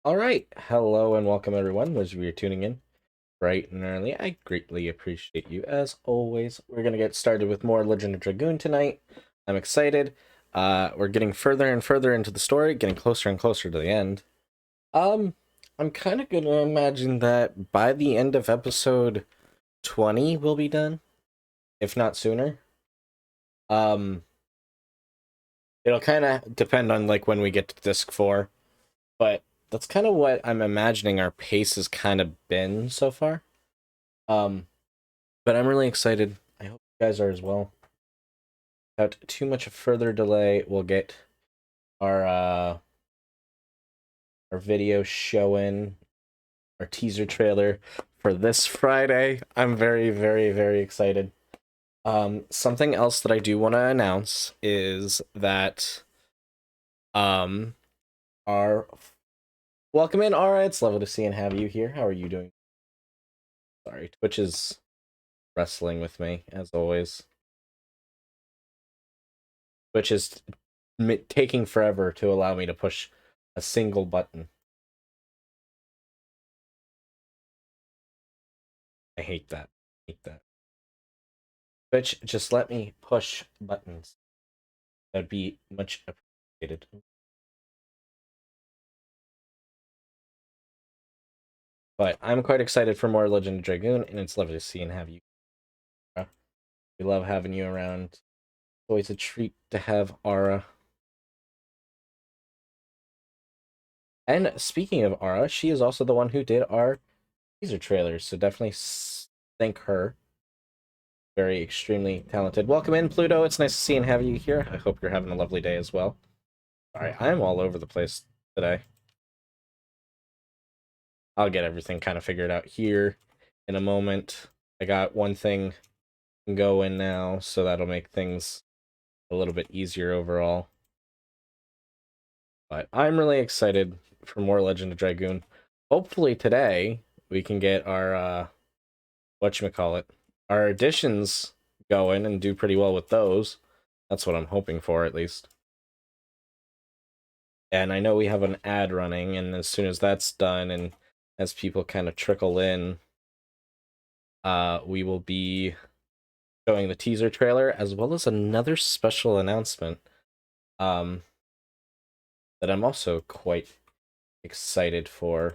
All right, hello and welcome everyone. As we are tuning in bright and early, I greatly appreciate you as always. We're gonna get started with more Legend of Dragoon tonight. I'm excited. We're getting further and further into the story, getting closer and closer to the end. Um, I'm kind of gonna imagine that by the end of episode 20, we'll be done, if not sooner. Um, it'll kind of depend on like when we get to disc 4, but that's kind of what I'm imagining our pace has kind of been so far. Um, but I'm really excited. I hope you guys are as well. Without too much further delay, we'll get our video showing our teaser trailer for this Friday. I'm very excited. Something else that I do want to announce is that um our welcome in, Aura. It's lovely to see and have you here. How are you doing? Sorry, Twitch is wrestling with me as always. Twitch is taking forever to allow me to push a single button. I hate that. I hate that. Twitch, just let me push buttons. That'd be much appreciated. But I'm quite excited for more Legend of Dragoon, and it's lovely to see and have you. We love having you around. It's always a treat to have Aura. And speaking of Aura, she is also the one who did our teaser trailers, so definitely thank her. Very extremely talented. Welcome in, Pluto. It's nice to see and have you here. I hope you're having a lovely day as well. Sorry, I'm all over the place today. I'll get everything kind of figured out here in a moment. I got one thing going now, so that'll make things a little bit easier overall. But I'm really excited for more Legend of Dragoon. Hopefully today we can get our whatchamacallit, our additions going and do pretty well with those. That's what I'm hoping for, at least. And I know we have an ad running, and as soon as that's done and as people kind of trickle in, we will be showing the teaser trailer as well as another special announcement um, that I'm also quite excited for.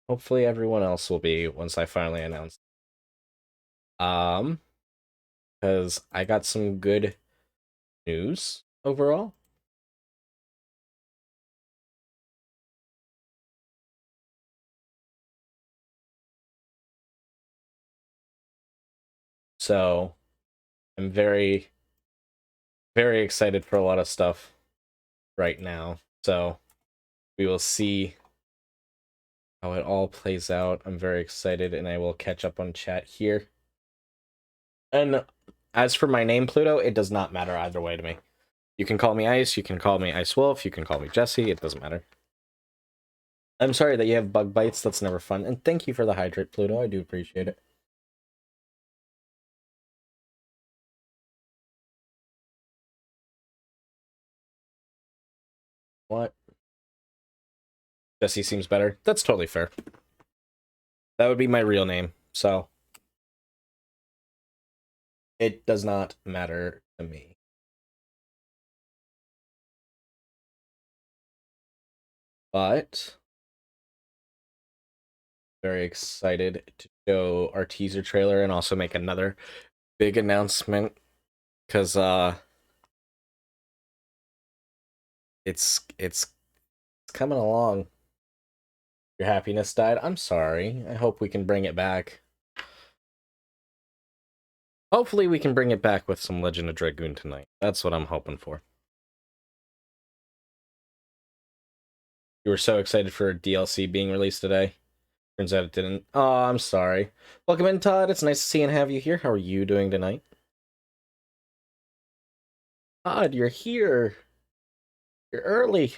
Hopefully everyone else will be once I finally announce. Um, because I got some good news overall. So I'm very excited for a lot of stuff right now. So we will see how it all plays out. I'm very excited, and I will catch up on chat here. And as for my name, Pluto, it does not matter either way to me. You can call me Ice, you can call me Ice Wolf, you can call me Jesse, it doesn't matter. I'm sorry that you have bug bites, that's never fun. And thank you for the hydrate, Pluto, I do appreciate it. What? Jesse seems better. That's totally fair. That would be my real name, so it does not matter to me. But very excited to show our teaser trailer and also make another big announcement because it's coming along. Your happiness died. I'm sorry. I hope we can bring it back. Hopefully we can bring it back with some Legend of Dragoon tonight. That's what I'm hoping for. You were so excited for DLC being released today. Turns out it didn't. Oh, I'm sorry. Welcome in, Todd. It's nice to see and have you here. How are you doing tonight? Todd, you're here. You're early.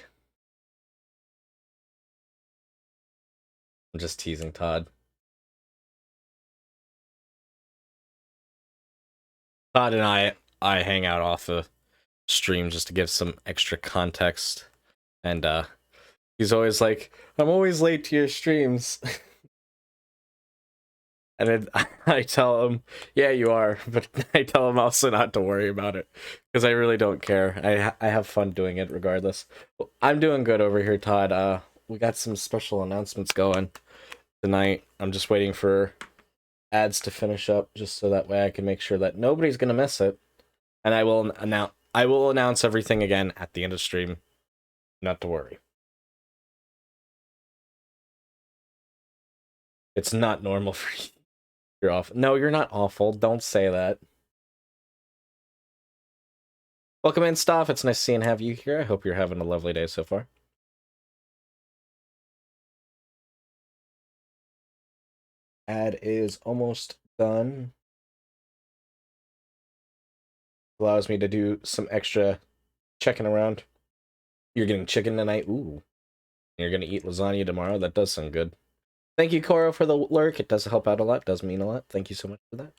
I'm just teasing Todd. Todd and I hang out off the stream just to give some extra context and He's always like, I'm always late to your streams. And then I tell him, yeah, you are. But I tell him also not to worry about it. Because I really don't care. I have fun doing it regardless. Well, I'm doing good over here, Todd. We got some special announcements going tonight. I'm just waiting for ads to finish up just so that way I can make sure that nobody's going to miss it. And I will announce everything again at the end of stream. Not to worry. It's not normal for you. You're awful. No, you're not awful. Don't say that. Welcome in, Staff. It's nice seeing have you here. I hope you're having a lovely day so far. Ad is almost done. Allows me to do some extra checking around. You're getting chicken tonight. Ooh. You're gonna eat lasagna tomorrow. That does sound good. Thank you, Coro, for the lurk. It does help out a lot. Does mean a lot. Thank you so much for that.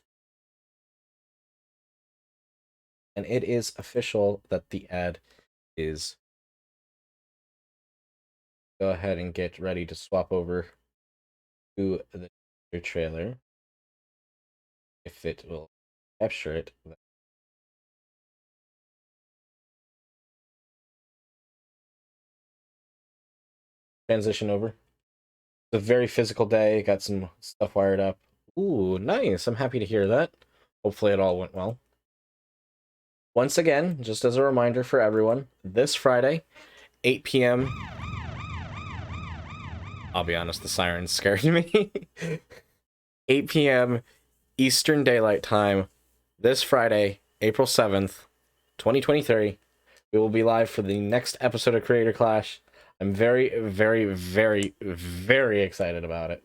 And it is official that the ad is. Go ahead and get ready to swap over to the trailer. If it will capture it. Transition over. It's a very physical day. Got some stuff wired up. Ooh, nice. I'm happy to hear that. Hopefully it all went well. Once again, just as a reminder for everyone, this Friday, 8 p.m. I'll be honest, the sirens scared me. 8 p.m. Eastern Daylight Time, this Friday, April 7th, 2023. We will be live for the next episode of Creator Clash. I'm very, very, very, very excited about it.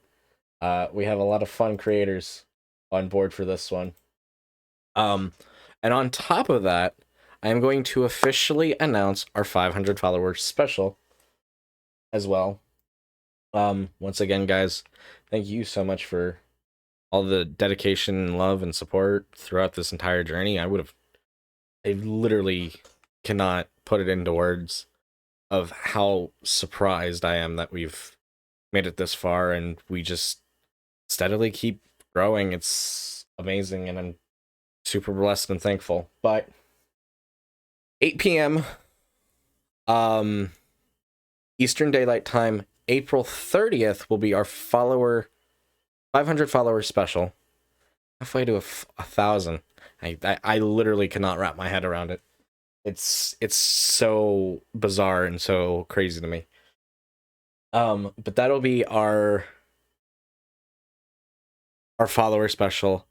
We have a lot of fun creators on board for this one. And on top of that, I am going to officially announce our 500 followers special as well. Once again, guys, thank you so much for all the dedication and love and support throughout this entire journey. I literally cannot put it into words of how surprised I am that we've made it this far and we just steadily keep growing. It's amazing and I'm super blessed and thankful. But 8 p.m. Eastern Daylight Time, April 30th will be our 500 follower special. Halfway to 1,000. I literally cannot wrap my head around it. It's so bizarre and so crazy to me. But that'll be our follower special,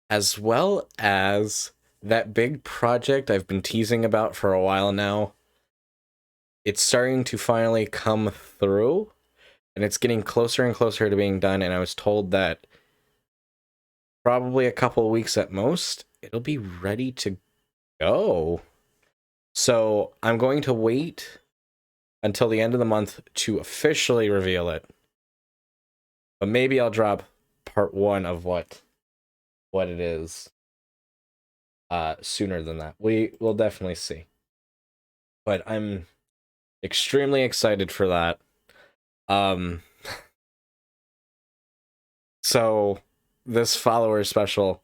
as well as that big project I've been teasing about for a while now. It's starting to finally come through, and it's getting closer and closer to being done, and I was told that probably a couple of weeks at most, it'll be ready to go. So I'm going to wait until the end of the month to officially reveal it. But maybe I'll drop part 1 of what it is sooner than that. We'll definitely see. But I'm extremely excited for that. So this follower special,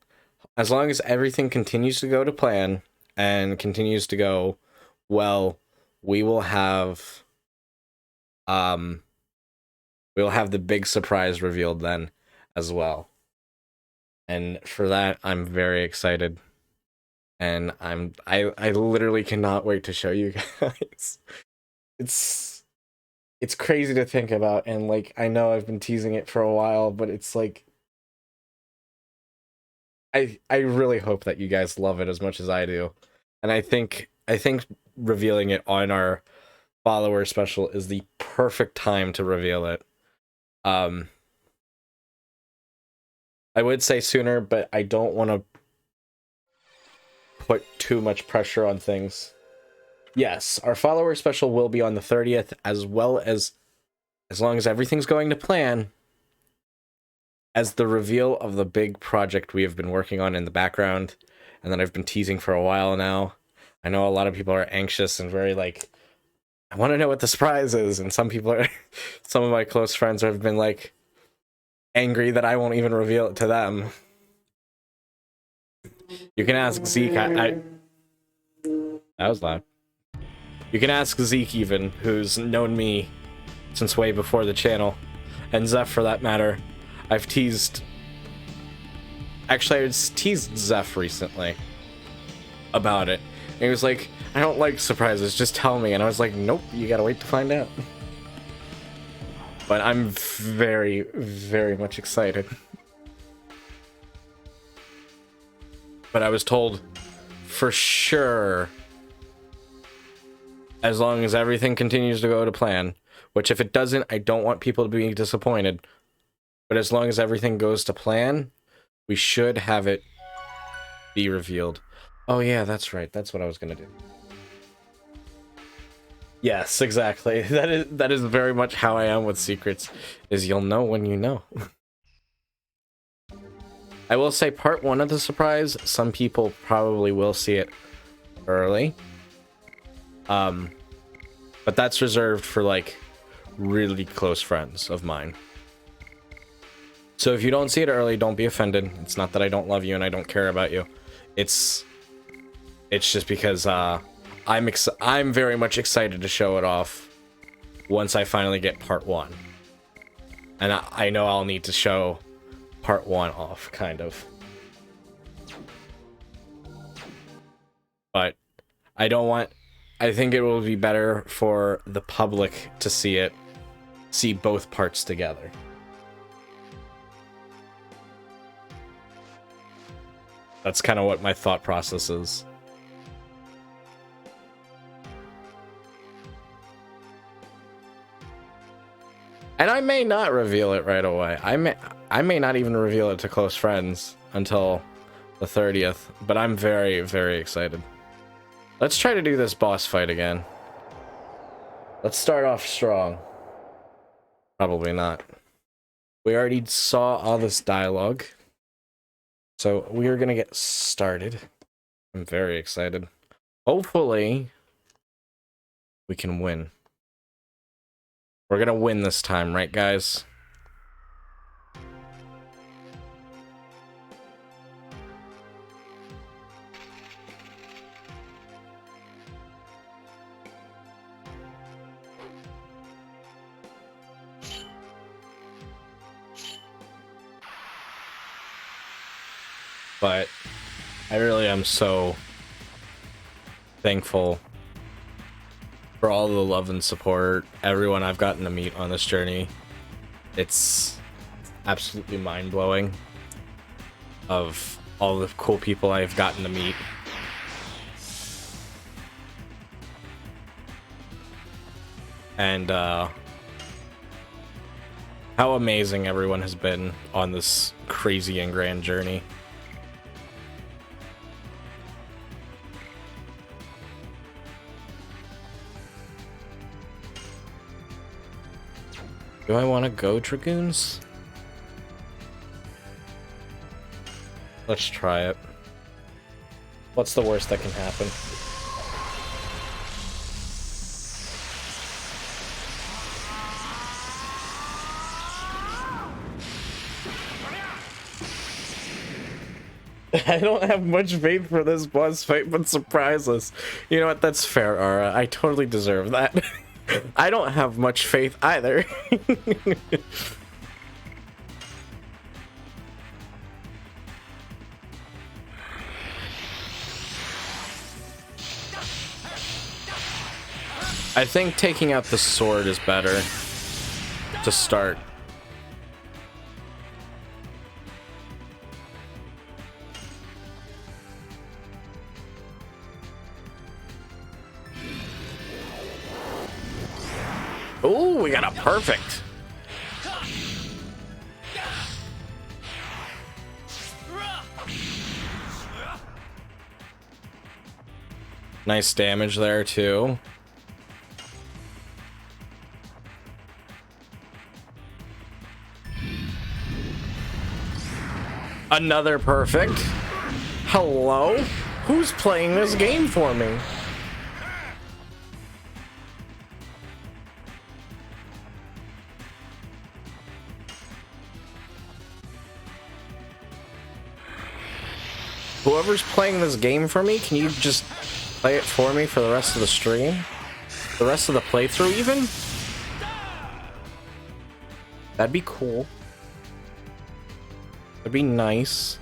as long as everything continues to go to plan and continues to go well, we will have the big surprise revealed then as well. And for that, I'm very excited. And I literally cannot wait to show you guys. It's crazy to think about, and like I know I've been teasing it for a while, but it's like I really hope that you guys love it as much as I do. And I think revealing it on our follower special is the perfect time to reveal it. I would say sooner, but I don't want to put too much pressure on things. Yes, our follower special will be on the 30th, as well as long as everything's going to plan, as the reveal of the big project we have been working on in the background, and that I've been teasing for a while now. I know a lot of people are anxious and very like, I want to know what the surprise is. And some people are, some of my close friends have been like angry that I won't even reveal it to them. You can ask Zeke. That was loud. You can ask Zeke even, who's known me since way before the channel, and Zeph for that matter. I've teased. Actually, I teased Zeph recently about it. And he was like, I don't like surprises, just tell me. And I was like, nope, you gotta wait to find out. But I'm very, very much excited. But I was told for sure, as long as everything continues to go to plan, which if it doesn't, I don't want people to be disappointed. But as long as everything goes to plan, we should have it be revealed. Oh yeah, that's right. That's what I was gonna do. Yes, exactly. That is very much how I am with secrets, is you'll know when you know. I will say part 1 of the surprise, some people probably will see it early. But that's reserved for like really close friends of mine. So if you don't see it early, don't be offended. It's not that I don't love you and I don't care about you. It's just because I'm very much excited to show it off once I finally get part 1. And I know I'll need to show part 1 off, kind of. But I don't want... I think it will be better for the public to see both parts together. That's kind of what my thought process is. And I may not reveal it right away. I may not even reveal it to close friends until the 30th, but I'm very, very excited. Let's try to do this boss fight again. Let's start off strong. Probably not. We already saw all this dialogue, so we are gonna get started. I'm very excited. Hopefully, we can win. We're gonna win this time, right, guys? But I really am so thankful for all the love and support, everyone I've gotten to meet on this journey. It's absolutely mind-blowing of all the cool people I've gotten to meet. And how amazing everyone has been on this crazy and grand journey. Do I want to go Dragoons? Let's try it. What's the worst that can happen? I don't have much faith for this boss fight, but surprise us. You know what? That's fair, Ara. I totally deserve that. I don't have much faith either. I think taking out the sword is better to start. Ooh, we got a perfect. Nice damage there too. Another perfect. Hello? Who's playing this game for me? whoever's playing this game for me, can you just play it for me for the rest of the stream? The rest of the playthrough, even? That'd be cool. That'd be nice.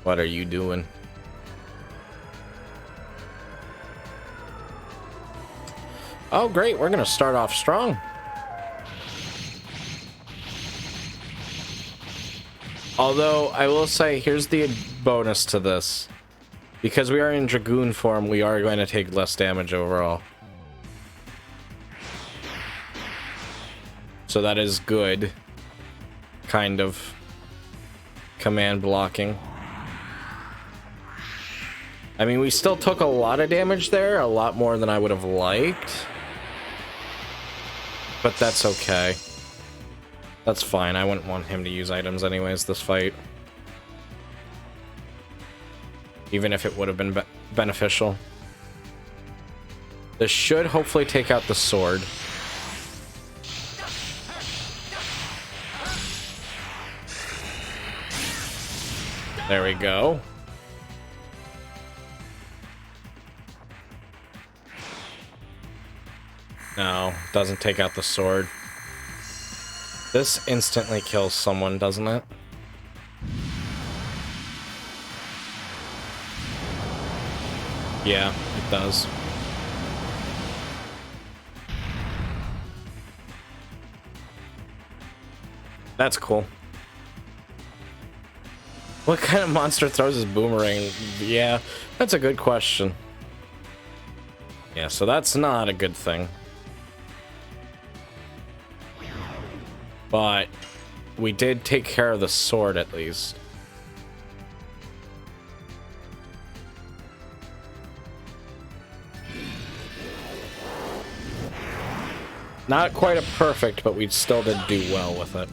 What are you doing? Oh, great. We're gonna start off strong. Although, I will say, here's the bonus to this. Because we are in Dragoon form, we are going to take less damage overall. So that is good. Kind of. Command blocking. I mean, we still took a lot of damage there. A lot more than I would have liked. But that's okay. That's fine. I wouldn't want him to use items anyways this fight. Even if it would have been beneficial. This should hopefully take out the sword. There we go. No, doesn't take out the sword. This instantly kills someone, doesn't it? Yeah, it does. That's cool. What kind of monster throws his boomerang? Yeah, that's a good question. Yeah, so that's not a good thing. But we did take care of the sword at least. Not quite a perfect, but we still did do well with it.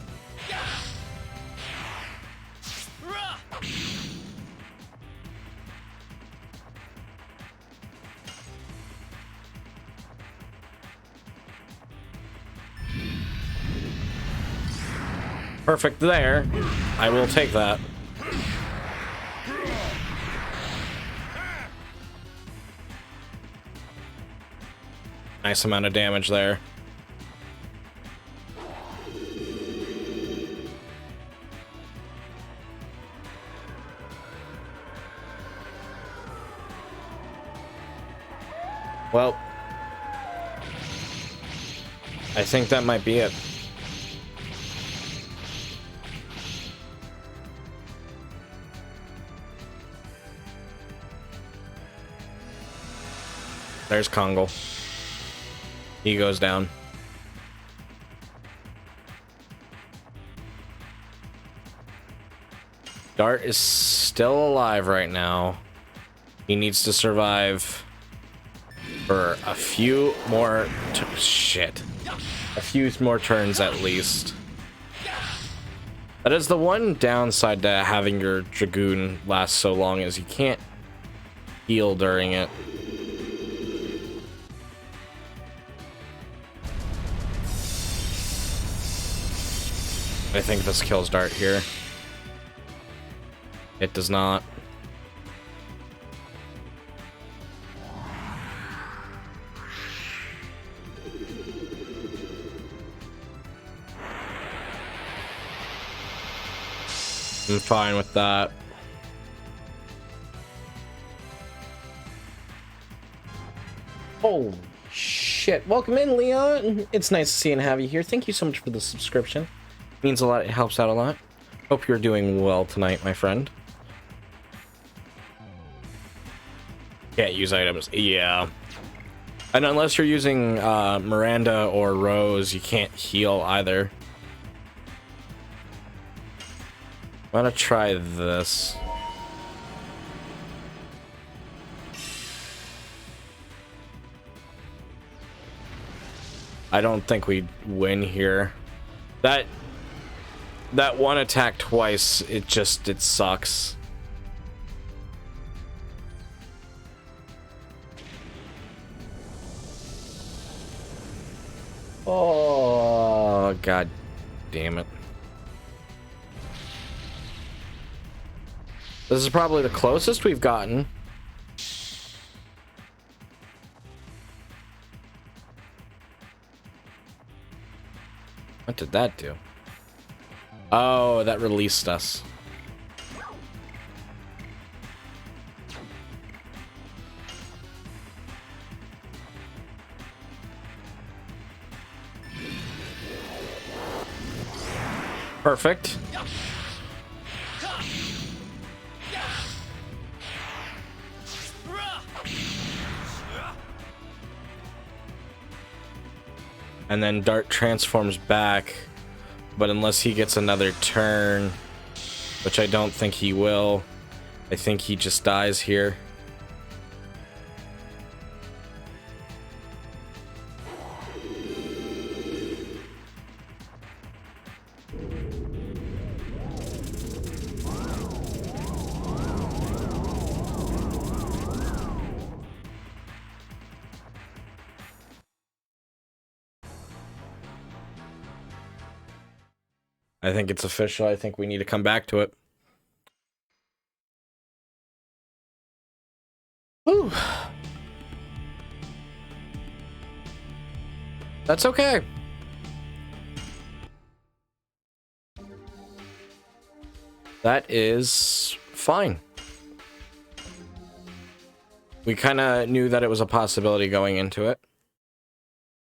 Perfect there. I will take that. Nice amount of damage there. Well, I think that might be it. There's Kongle. He goes down. Dart is still alive right now. He needs to survive for a few more a few more turns at least. That is the one downside to having your Dragoon last so long, is you can't heal during it. I think this kills Dart here. It does not. I'm fine with that. Oh shit. Welcome in, Leon. It's nice to see and have you here. Thank you so much for the subscription. Means a lot. It helps out a lot. Hope you're doing well tonight, my friend. Can't use items. Yeah. And unless you're using Miranda or Rose, you can't heal either. I'm gonna try this. I don't think we win here. That one attack twice, it sucks. Oh, god damn it. This is probably the closest we've gotten. What did that do? Oh, that released us. Perfect. And then Dart transforms back, but unless he gets another turn, which I don't think he will, I think he just dies here. I think it's official. I think we need to come back to it. Whew. That's okay. That is fine. We kind of knew that it was a possibility going into it.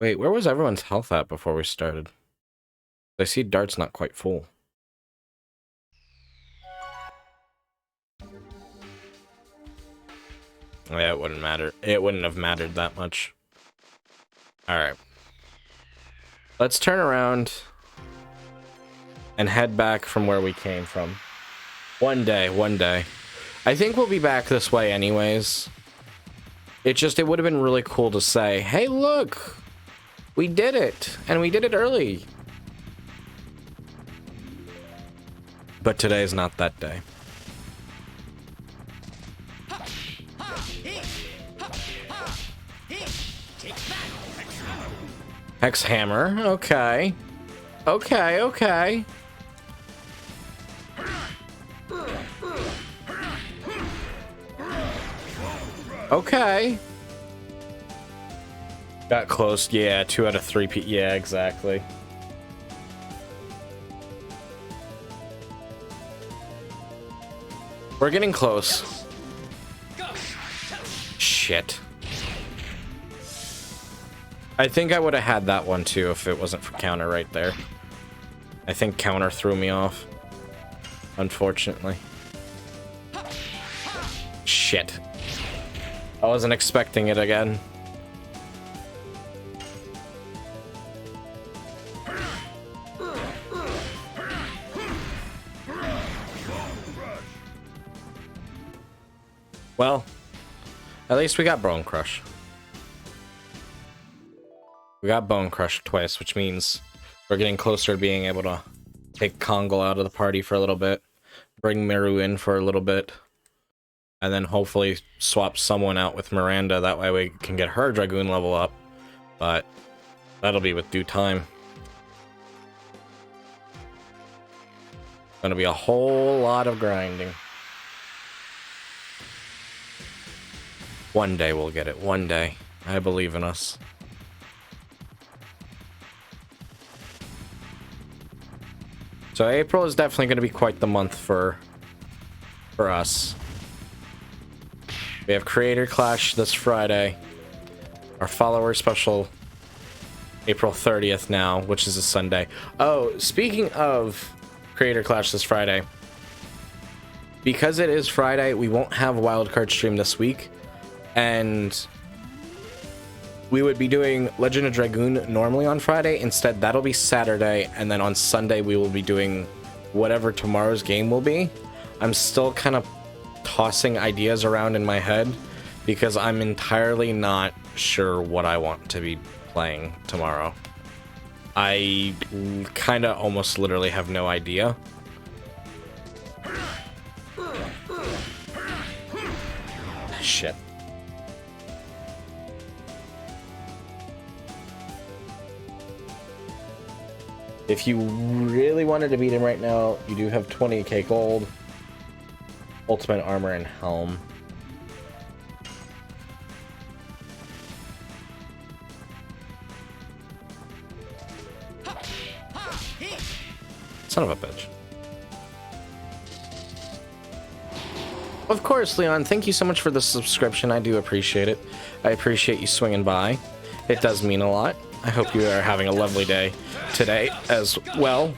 Wait, where was everyone's health at before we started? I see Dart's not quite full. Yeah, it wouldn't matter. It wouldn't have mattered that much. Alright. Let's turn around and head back from where we came from. One day. I think we'll be back this way anyways. It would have been really cool to say, hey, look! We did it! And we did it early! But today is not that day. Hex Hammer, okay. Okay. Okay. Got close, yeah, 2 out of 3 yeah, exactly. We're getting close. Shit. I think I would have had that one too if it wasn't for counter right there. I think counter threw me off. Unfortunately. Shit. I wasn't expecting it again. Well, at least we got Bone Crush. We got Bone Crush twice, which means we're getting closer to being able to take Kongal out of the party for a little bit, bring Miru in for a little bit, and then hopefully swap someone out with Miranda. That way we can get her Dragoon level up, but that'll be with due time. Gonna be a whole lot of grinding. One day we'll get it. One day. I believe in us. So April is definitely going to be quite the month for us. We have Creator Clash this Friday. Our follower special April 30th now, which is a Sunday. Oh, speaking of Creator Clash this Friday, because it is Friday, we won't have a wildcard stream this week. And we would be doing Legend of Dragoon normally on Friday. Instead, that'll be Saturday. And then on Sunday, we will be doing whatever tomorrow's game will be. I'm still kind of tossing ideas around in my head because I'm entirely not sure what I want to be playing tomorrow. I kind of almost literally have no idea. Shit. If you really wanted to beat him right now, you do have 20k gold. ultimate armor and helm. Son of a bitch. Of course, Leon, thank you so much for the subscription. I do appreciate it. I appreciate you swinging by. It does mean a lot. I hope you are having a lovely day today as well.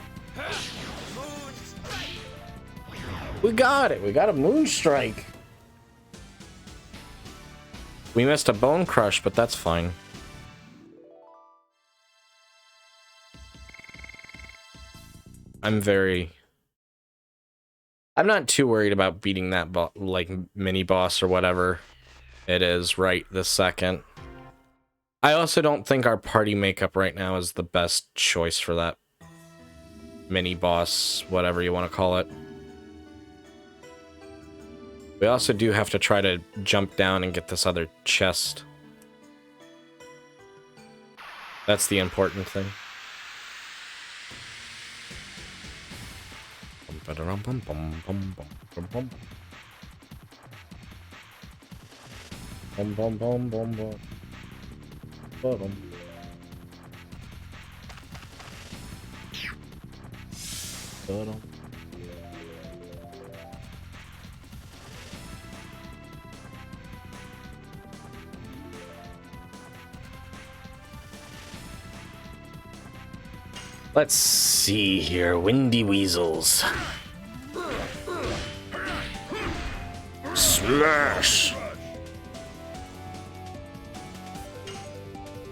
We got it. We got a Moonstrike. We missed a Bone Crush, but that's fine. I'm not too worried about beating that like mini boss or whatever it is right this second. I also don't think our party makeup right now is the best choice for that mini boss, whatever you want to call it. We also do have to try to jump down and get this other chest. That's the important thing. Let's see here, Windy Weasels. Slash!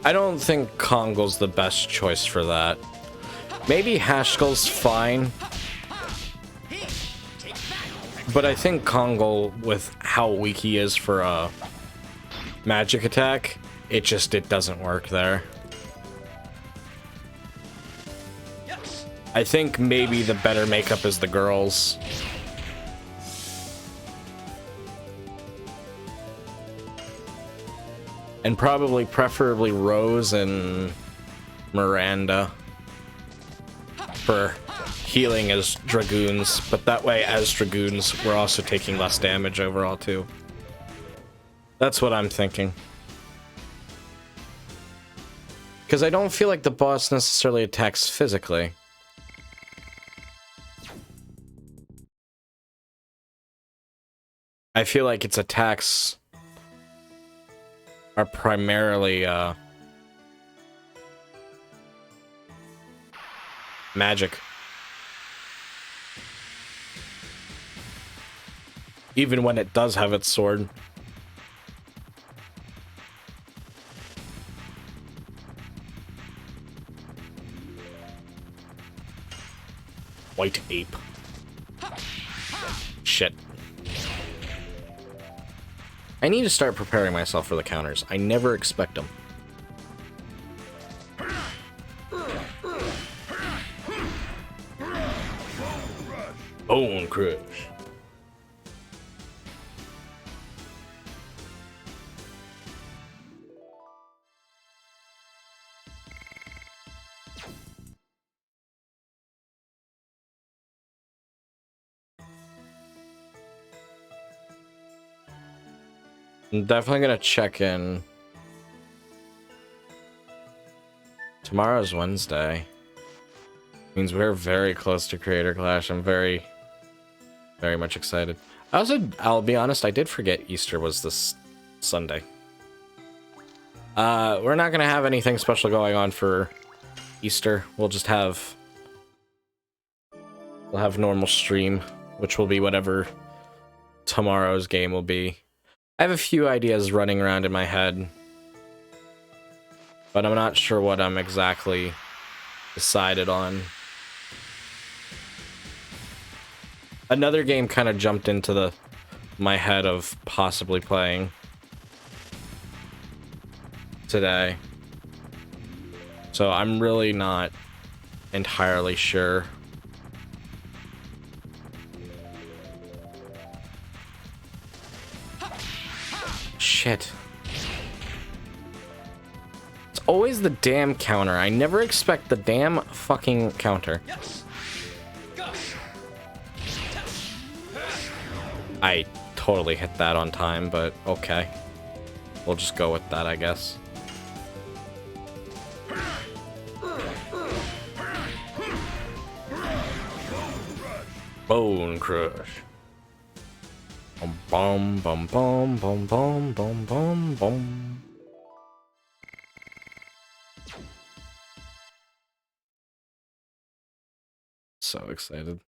I don't think Kongol's the best choice for that. Maybe Haskell's fine. But I think Kongol, with how weak he is for a magic attack, it doesn't work there. I think maybe the better makeup is the girls. And preferably Rose and Miranda for healing as Dragoons, but that way as Dragoons we're also taking less damage overall too. That's what I'm thinking. Because I don't feel like the boss necessarily attacks physically. I feel like its attacks are primarily magic. Even when it does have its sword. White ape. Shit. I need to start preparing myself for the counters. I never expect them. Bone Crush. I'm definitely gonna check in. Tomorrow's Wednesday. Means we're very close to Creator Clash. I'm very much excited. I'll be honest, I did forget Easter was this Sunday. We're not gonna have anything special going on for Easter. We'll have normal stream, which will be whatever tomorrow's game will be. I have a few ideas running around in my head, but I'm not sure what I'm exactly decided on. Another game kind of jumped into my head of possibly playing today, so I'm really not entirely sure. Shit. It's always the damn counter. I never expect the damn fucking counter. I totally hit that on time, but okay. We'll just go with that, I guess. Bone Crush. Bum bum bum bum bum bum bum bum. So excited.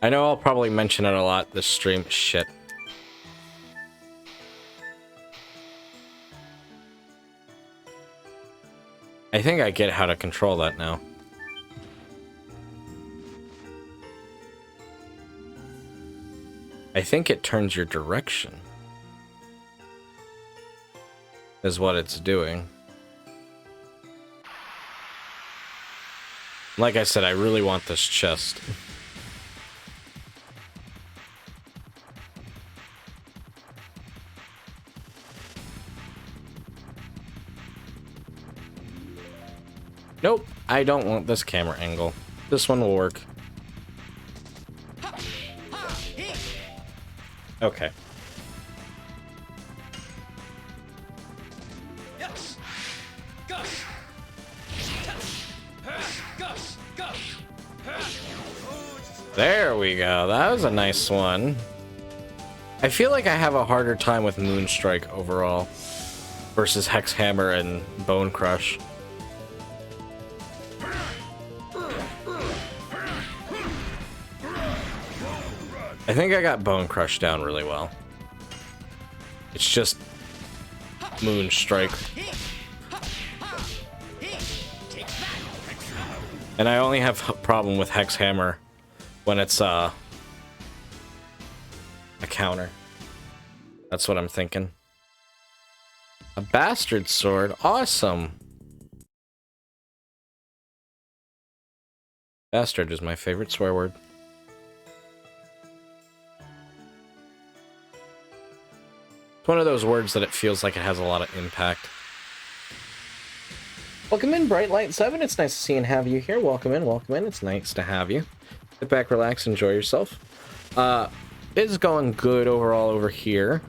I know I'll probably mention it a lot this stream. Shit. I think I get how to control that now. I think it turns your direction. Is what it's doing. Like I said, I really want this chest. Nope, I don't want this camera angle. This one will work. Okay. There we go. That was a nice one. I feel like I have a harder time with Moonstrike overall versus Hex Hammer and Bone Crush. I think I got Bone Crush down really well. It's just Moonstrike. And I only have a problem with Hex Hammer when it's a counter. That's what I'm thinking. A Bastard Sword, awesome. Bastard is my favorite swear word. It's one of those words that it feels like it has a lot of impact. Welcome in, Bright Light 7. It's nice to see and have you here. Welcome in, welcome in. It's nice to have you. Sit back, relax, enjoy yourself. It's going good overall over here.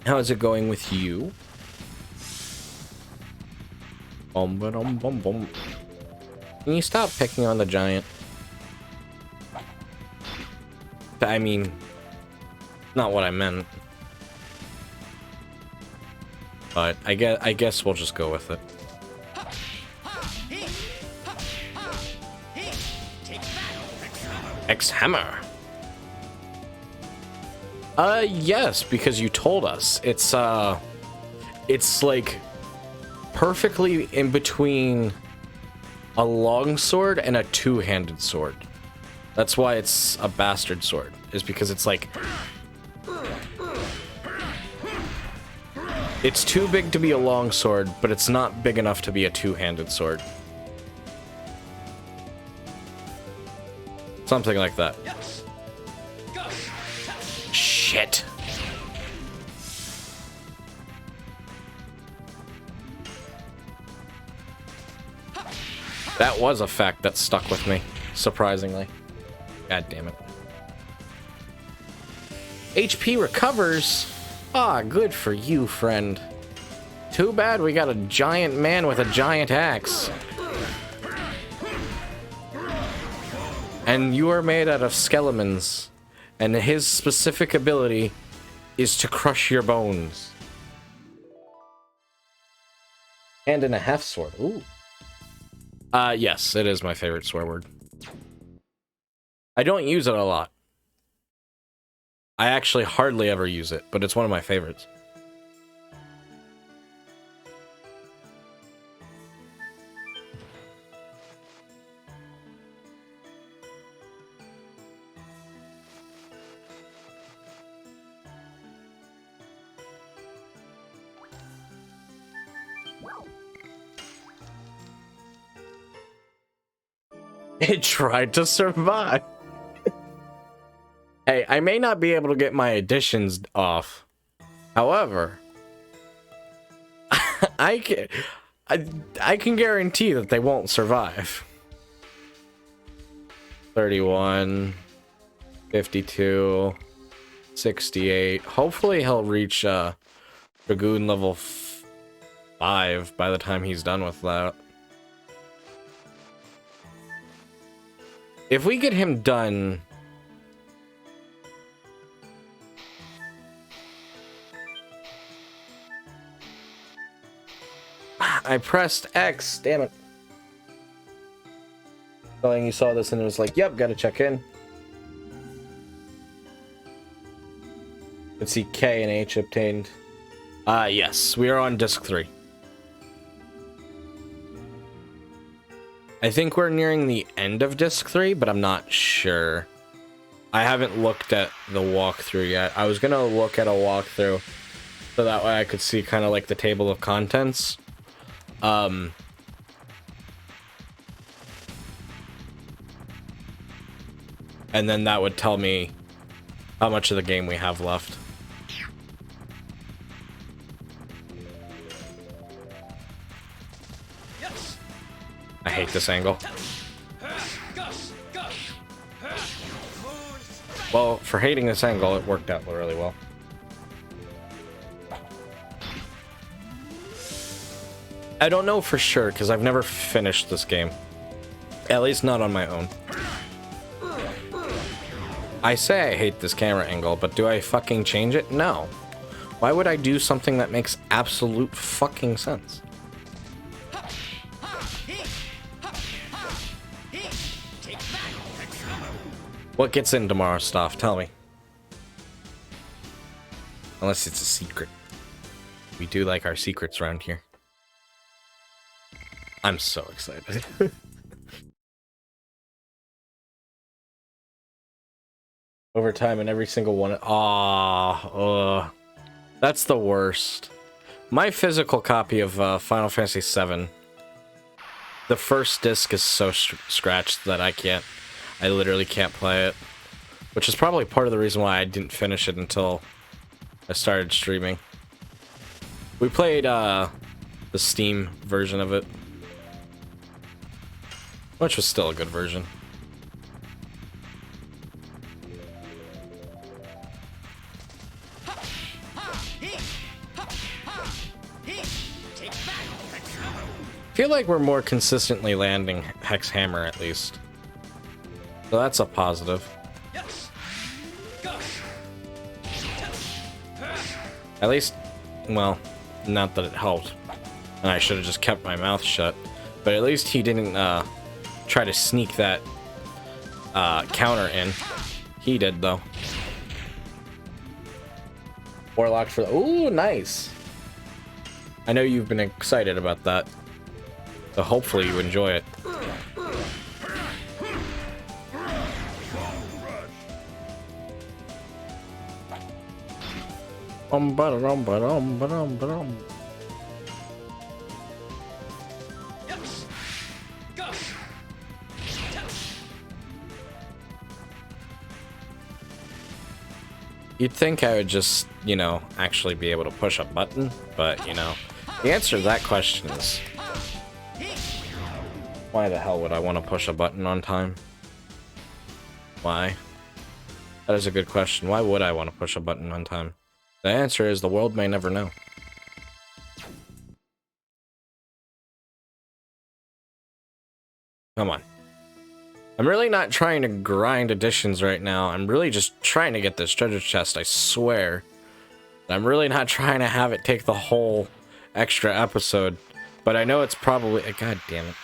How is it going with you? Bum ba dum bum bum. Can you stop picking on the giant? I mean, not what I meant. But I guess we'll just go with it. X Hammer. Yes, because you told us. It's like perfectly in between a longsword and a two-handed sword. That's why it's a bastard sword, is because it's like it's too big to be a longsword, but it's not big enough to be a two-handed sword. Something like that. Shit. That was a fact that stuck with me, surprisingly. God damn it. HP recovers. Ah, good for you, friend. Too bad we got a giant man with a giant axe. And you are made out of skeletons. And his specific ability is to crush your bones. Hand and a half sword. Ooh. Yes, it is my favorite swear word. I don't use it a lot. I actually hardly ever use it, but it's one of my favorites. It tried to survive. Hey, I may not be able to get my additions off. However, I can, I can guarantee that they won't survive. 31, 52, 68. Hopefully he'll reach Dragoon level 5 by the time he's done with that. If we get him done... I pressed X, damn it. Knowing you saw this and it was like, yep, gotta check in. Let's see, K and H obtained. Yes, we are on disc 3. I think we're nearing the end of disc 3, but I'm not sure. I haven't looked at the walkthrough yet. I was gonna look at a walkthrough so that way I could see kind of like the table of contents. And then that would tell me how much of the game we have left. I hate this angle. Well, for hating this angle, it worked out really well. I don't know for sure, because I've never finished this game. At least not on my own. I say I hate this camera angle, but do I fucking change it? No. Why would I do something that makes absolute fucking sense? What gets into tomorrow's stuff? Tell me. Unless it's a secret. We do like our secrets around here. I'm so excited. Overtime in every single one. That's the worst. My physical copy of Final Fantasy VII, the first disc is so scratched that I literally can't play it. Which is probably part of the reason why I didn't finish it until I started streaming. We played the Steam version of it, which was still a good version. I feel like we're more consistently landing Hex Hammer at least. So that's a positive. At least, well, not that it helped. And I should have just kept my mouth shut. But at least he didn't try to sneak that counter in. He did, though. Warlock for the... Ooh, nice. I know you've been excited about that. So hopefully you enjoy it. You'd think I would just, you know, actually be able to push a button, but, you know, the answer to that question is... Why the hell would I want to push a button on time? Why? That is a good question. Why would I want to push a button on time? The answer is the world may never know. Come on. I'm really not trying to grind additions right now. I'm really just trying to get this treasure chest, I swear. I'm really not trying to have it take the whole extra episode. But I know it's probably... God damn it.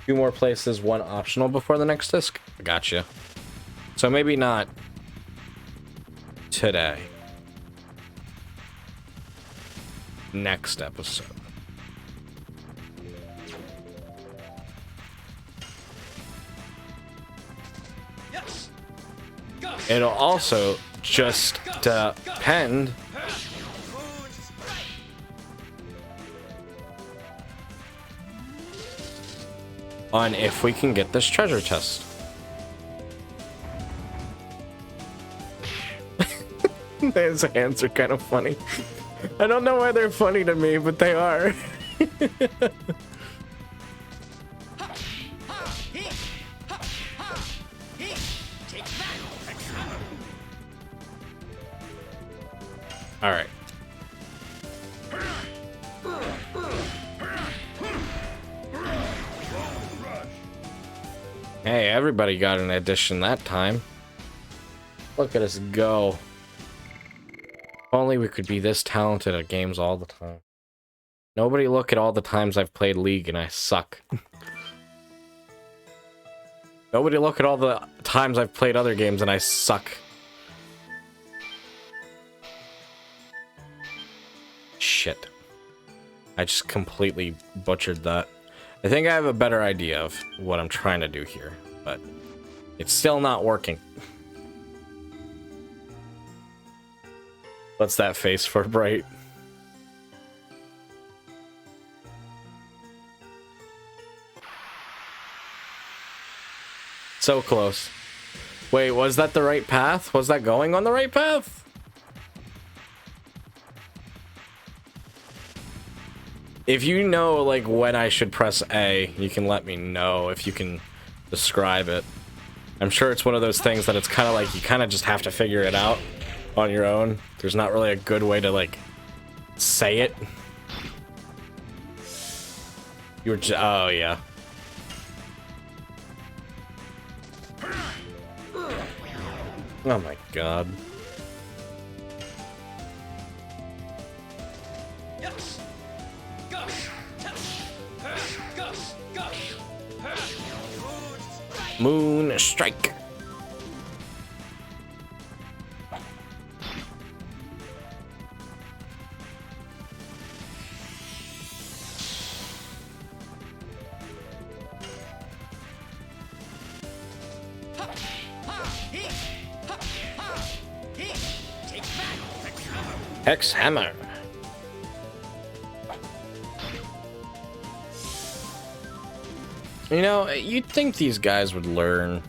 Two more places, one optional before the next disc. Gotcha. So maybe not today. Next episode. It'll also just depend on if we can get this treasure chest. His hands are kind of funny. I don't know why they're funny to me, but they are. All right. Hey, everybody got an addition that time. Look at us go. If only we could be this talented at games all the time. Nobody look at all the times I've played League and I suck. Nobody look at all the times I've played other games and I suck. Shit. I just completely butchered that. I think I have a better idea of what I'm trying to do here, but it's still not working. What's that face for, Bright? So close. Wait, was that the right path? Was that going on the right path? If you know, like, when I should press A, you can let me know if you can describe it. I'm sure it's one of those things that it's kind of like you kind of just have to figure it out on your own. There's not really a good way to, like, say it. You were just, oh, yeah. Oh my god. Moon strike. Hex hammer. You know, you'd think these guys would learn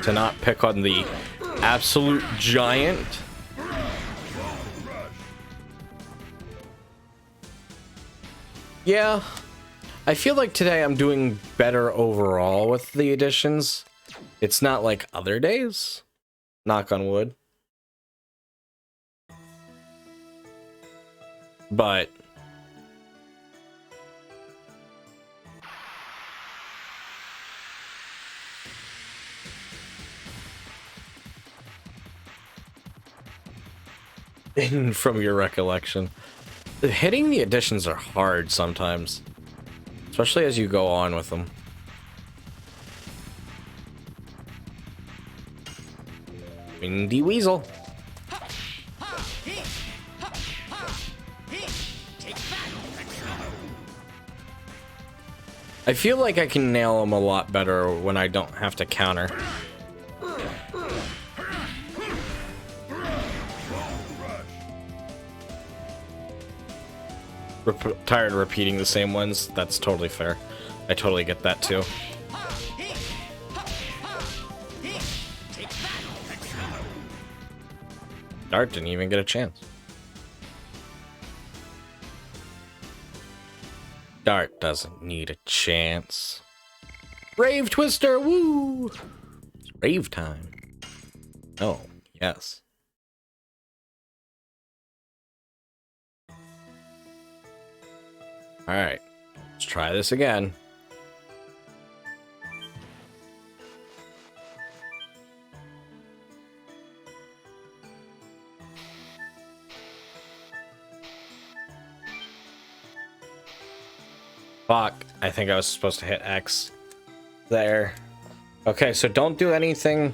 to not pick on the absolute giant. Yeah, I feel like today I'm doing better overall with the additions. It's not like other days. Knock on wood. But from your recollection, hitting the additions are hard sometimes, especially as you go on with them. Windy Weasel. I feel like I can nail them a lot better when I don't have to counter. Tired of repeating the same ones. That's totally fair. I totally get that too. Dart didn't even get a chance. Dart doesn't need a chance. Rave Twister, woo! It's rave time. Oh, yes. Alright, let's try this again. Fuck, I think I was supposed to hit X there. Okay, so don't do anything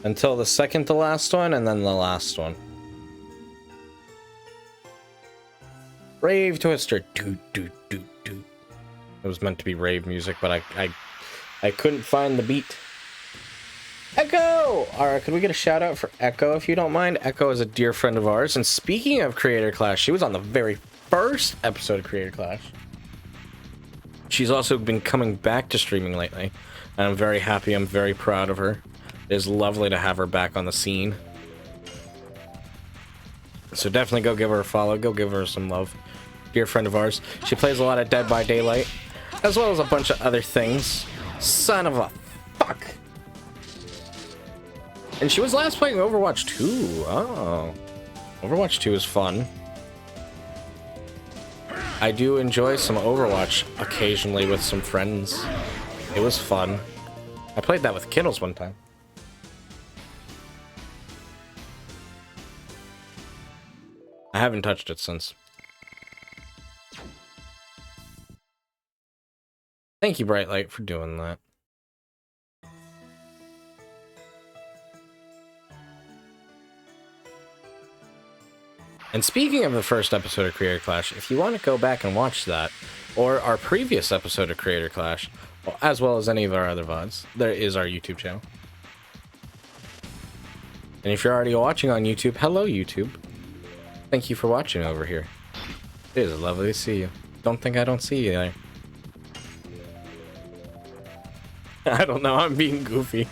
until the second to last one and then the last one. Rave Twister. Doot, doot, doot, doot. It was meant to be rave music, but I couldn't find the beat. Echo! Alright, could we get a shout out for Echo if you don't mind? Echo is a dear friend of ours, and speaking of Creator Clash, she was on the very first episode of Creator Clash. She's also been coming back to streaming lately, and I'm very happy, I'm very proud of her. It is lovely to have her back on the scene. So definitely go give her a follow. Go give her some love. Dear friend of ours. She plays a lot of Dead by Daylight, as well as a bunch of other things. Son of a fuck. And she was last playing Overwatch 2. Oh. Overwatch 2 is fun. I do enjoy some Overwatch occasionally with some friends. It was fun. I played that with Kittles one time. I haven't touched it since. Thank you, Bright Light, for doing that. And speaking of the first episode of Creator Clash, if you want to go back and watch that, or our previous episode of Creator Clash, as well as any of our other VODs, there is our YouTube channel. And if you're already watching on YouTube, hello YouTube. Thank you for watching over here. It is lovely to see you. Don't think I don't see you there. I don't know, I'm being goofy.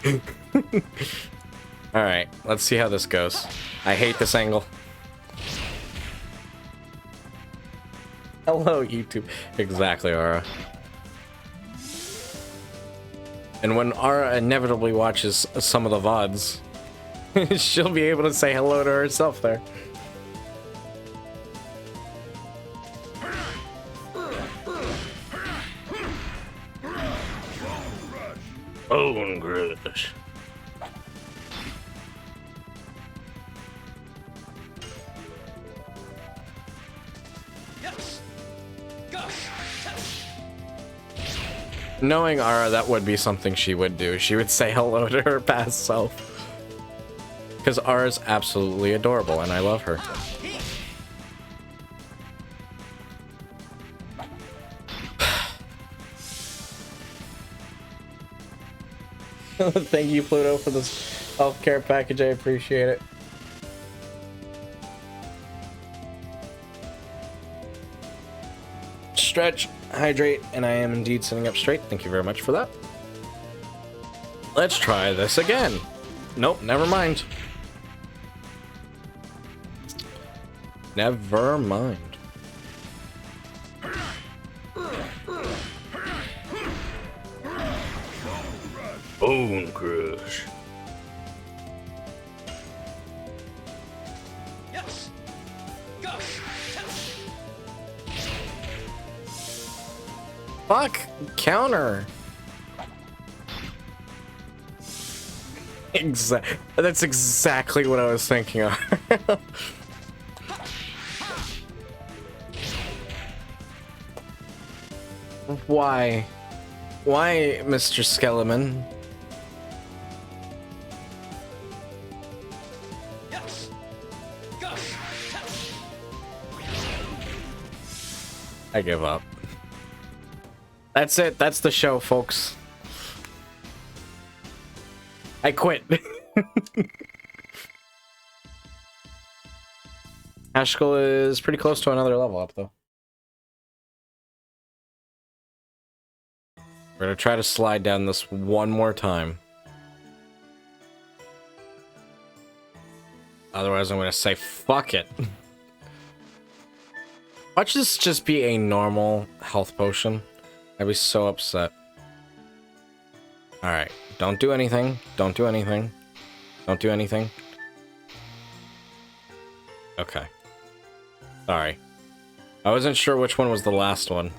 Alright, let's see how this goes. I hate this angle. Hello, YouTube. Exactly, Aura. And when Aura inevitably watches some of the VODs, she'll be able to say hello to herself there. Bone Grudge. Knowing Aura, that would be something she would do. She would say hello to her past self. Because Aura's absolutely adorable, and I love her. Thank you, Pluto, for this healthcare package. I appreciate it. Stretch, hydrate, and I am indeed sitting up straight. Thank you very much for that. Let's try this again. Nope, never mind. Never mind. Bone Crush. Yes. Go. Fuck, counter. That's exactly what I was thinking of. Why? Why, Mr. Skeleman? I give up. That's it. That's the show, folks. I quit. Ashkel is pretty close to another level up, though. We're gonna try to slide down this one more time. Otherwise, I'm gonna say fuck it. Watch this just be a normal health potion. I'd be so upset. Alright, don't do anything. Don't do anything. Don't do anything. Okay. Sorry. I wasn't sure which one was the last one.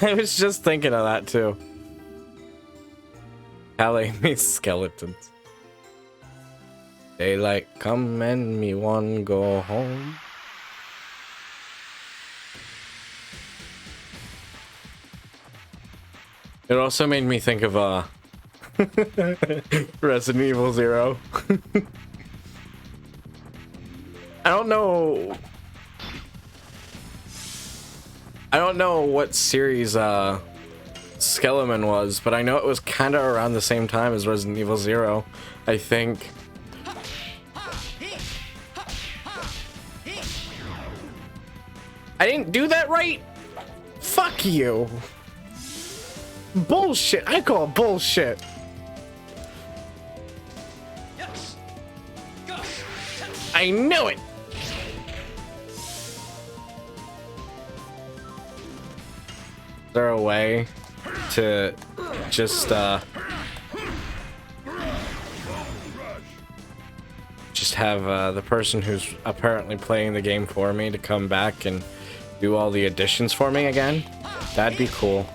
I was just thinking of that too. Callie meets skeletons. Daylight come and me one go home. It also made me think of Resident Evil 0. I don't know what series Skeleman was, but I know it was kind of around the same time as Resident Evil 0, I think. I didn't do that right? Fuck you. Bullshit. I call it bullshit. I knew it! Is there a way to just have the person who's apparently playing the game for me to come back and do all the additions for me again? That'd be cool.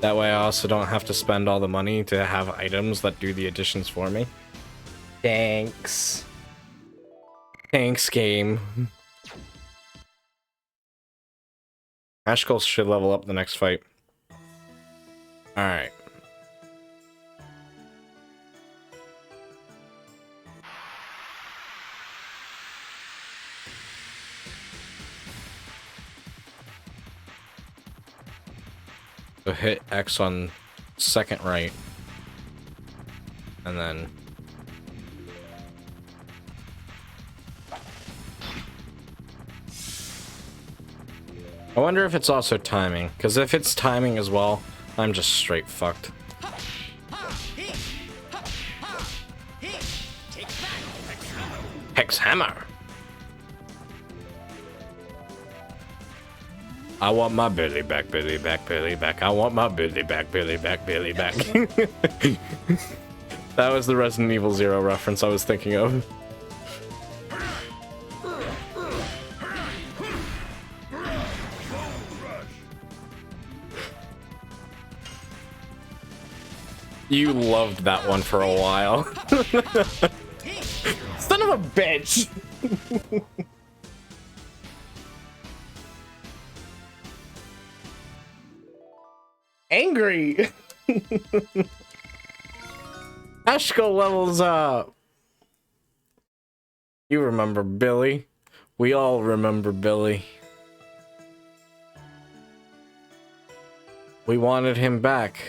That way I also don't have to spend all the money to have items that do the additions for me. Thanks. Thanks, game. Ashkull should level up the next fight. Alright. So hit X on second right. And then... I wonder if it's also timing, because if it's timing as well, I'm just straight fucked. Hex Hammer! I want my Billy back, Billy back, Billy back. I want my Billy back, Billy back, Billy back. That was the Resident Evil 0 reference I was thinking of. You loved that one for a while. Son of a bitch! Angry! Ashko levels up! You remember Billy. We all remember Billy. We wanted him back.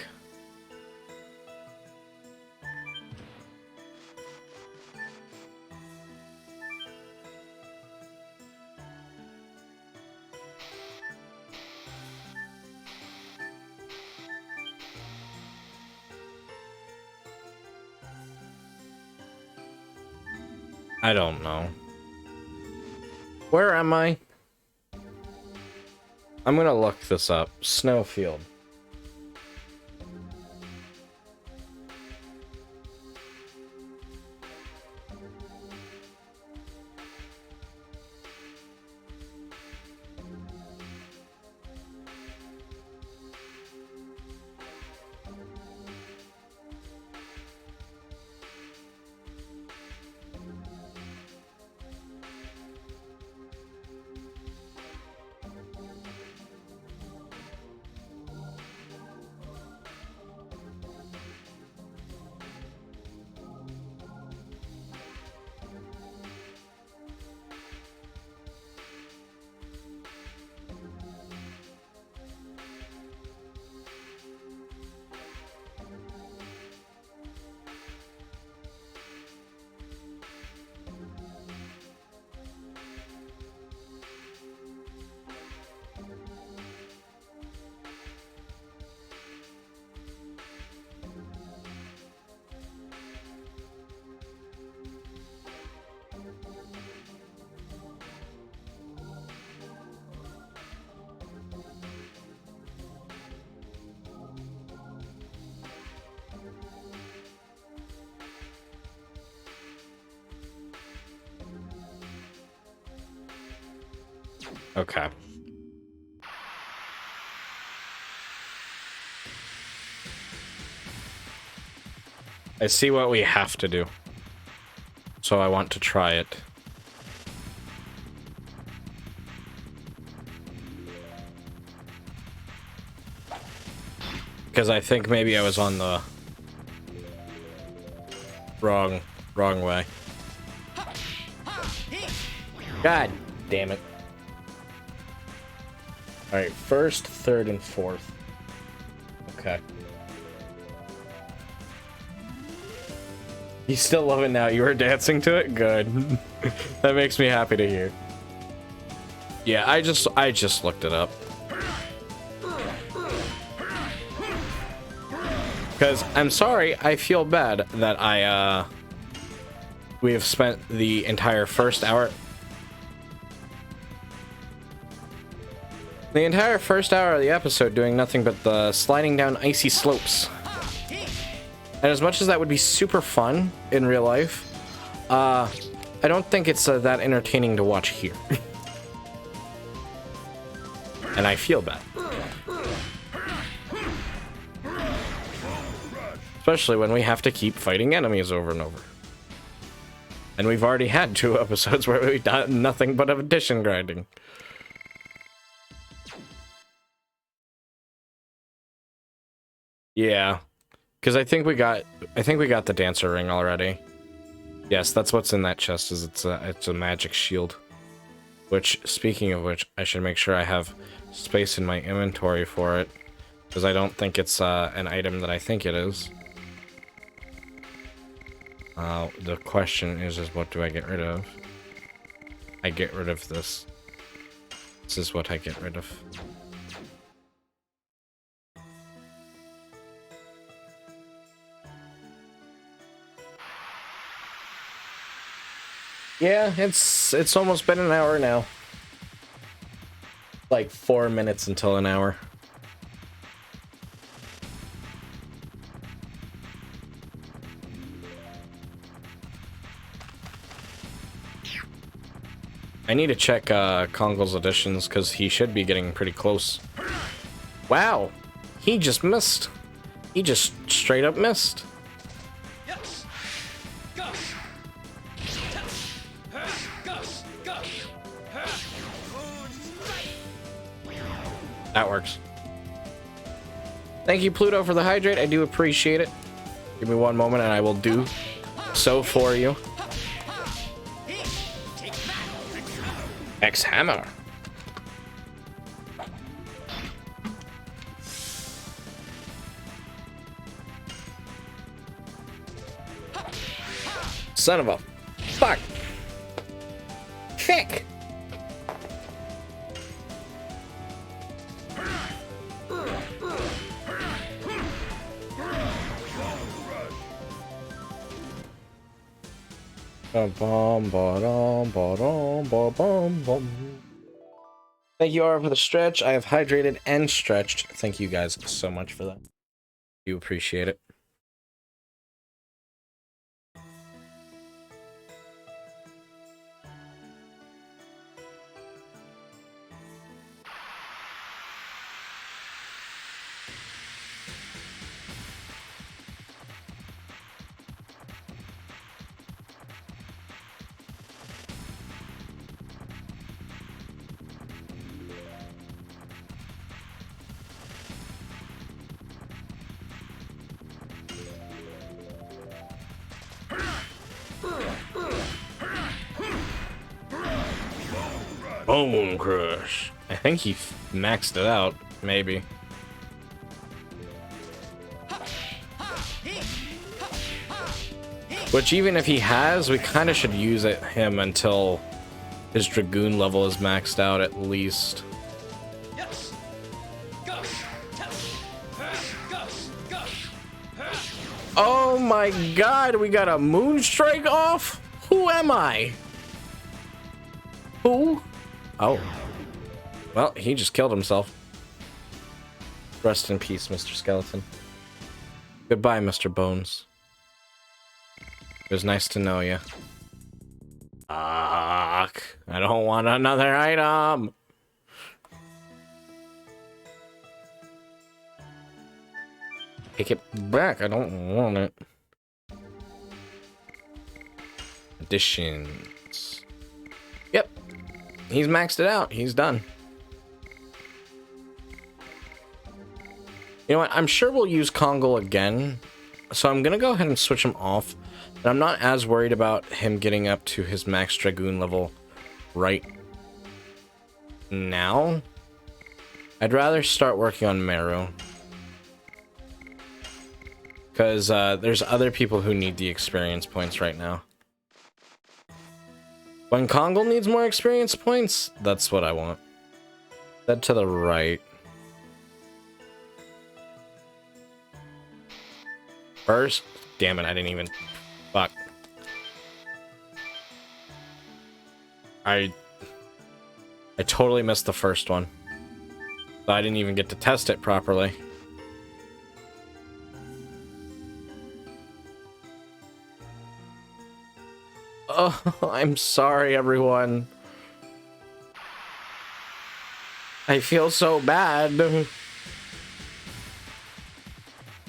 I don't know. Where am I? I'm gonna look this up. Snowfield. Okay. I see what we have to do. So I want to try it. Because I think maybe I was on the wrong way. God damn it. Alright, first, third, and fourth. Okay. You still love it now? You were dancing to it? Good. That makes me happy to hear. Yeah, I just looked it up. Because I'm sorry, I feel bad that we have spent the entire first hour. The entire first hour of the episode doing nothing but the sliding down icy slopes. And as much as that would be super fun in real life, I don't think it's that entertaining to watch here. And I feel bad. Especially when we have to keep fighting enemies over and over. And we've already had 2 episodes where we've done nothing but addition grinding. Yeah. Because I think we got the dancer ring already. Yes, that's what's in that chest, is it's a magic shield. Which, speaking of which, I should make sure I have space in my inventory for it. Because I don't think it's an item that I think it is. The question is what do I get rid of? I get rid of this. This is what I get rid of. Yeah, it's almost been an hour now. Like 4 minutes until an hour. I need to check Kongol's additions because he should be getting pretty close. Wow, he just missed. He just straight up missed. That works. Thank you, Pluto, for the hydrate. I do appreciate it. Give me one moment and I will do so for you. X hammer. Son of a fuck. Fick. Thank you, Aura, for the stretch. I have hydrated and stretched. Thank you guys so much for that. You appreciate it. Bone Crush. I think he maxed it out, maybe. Which, even if he has, we kind of should use him until his Dragoon level is maxed out at least. Oh my god, we got a Moonstrike off? Who am I? Who? Oh. Well, he just killed himself. Rest in peace, Mr. Skeleton. Goodbye, Mr. Bones. It was nice to know you. Fuck. I don't want another item. Take it back. I don't want it. Additions. Yep. He's maxed it out. He's done. You know what? I'm sure we'll use Kongol again. So I'm going to go ahead and switch him off. But I'm not as worried about him getting up to his max Dragoon level right now. I'd rather start working on Meru. Because there's other people who need the experience points right now. When Kongol needs more experience points, that's what I want. Head to the right. First, damn it, I didn't even. Fuck. I totally missed the first one. So I didn't even get to test it properly. Oh, I'm sorry, everyone. I feel so bad.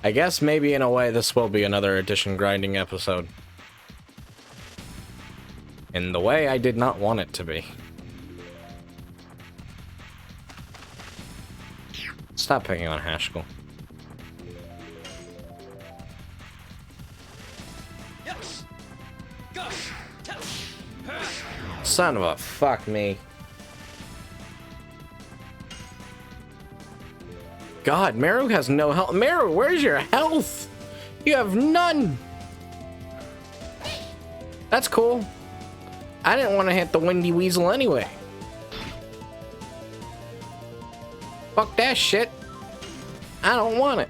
I guess maybe in a way this will be another addition grinding episode. In the way I did not want it to be. Stop picking on Haskell. Son of a fuck me. God, Meru has no health. Meru, where's your health? You have none. That's cool. I didn't want to hit the Windy Weasel anyway. Fuck that shit. I don't want it.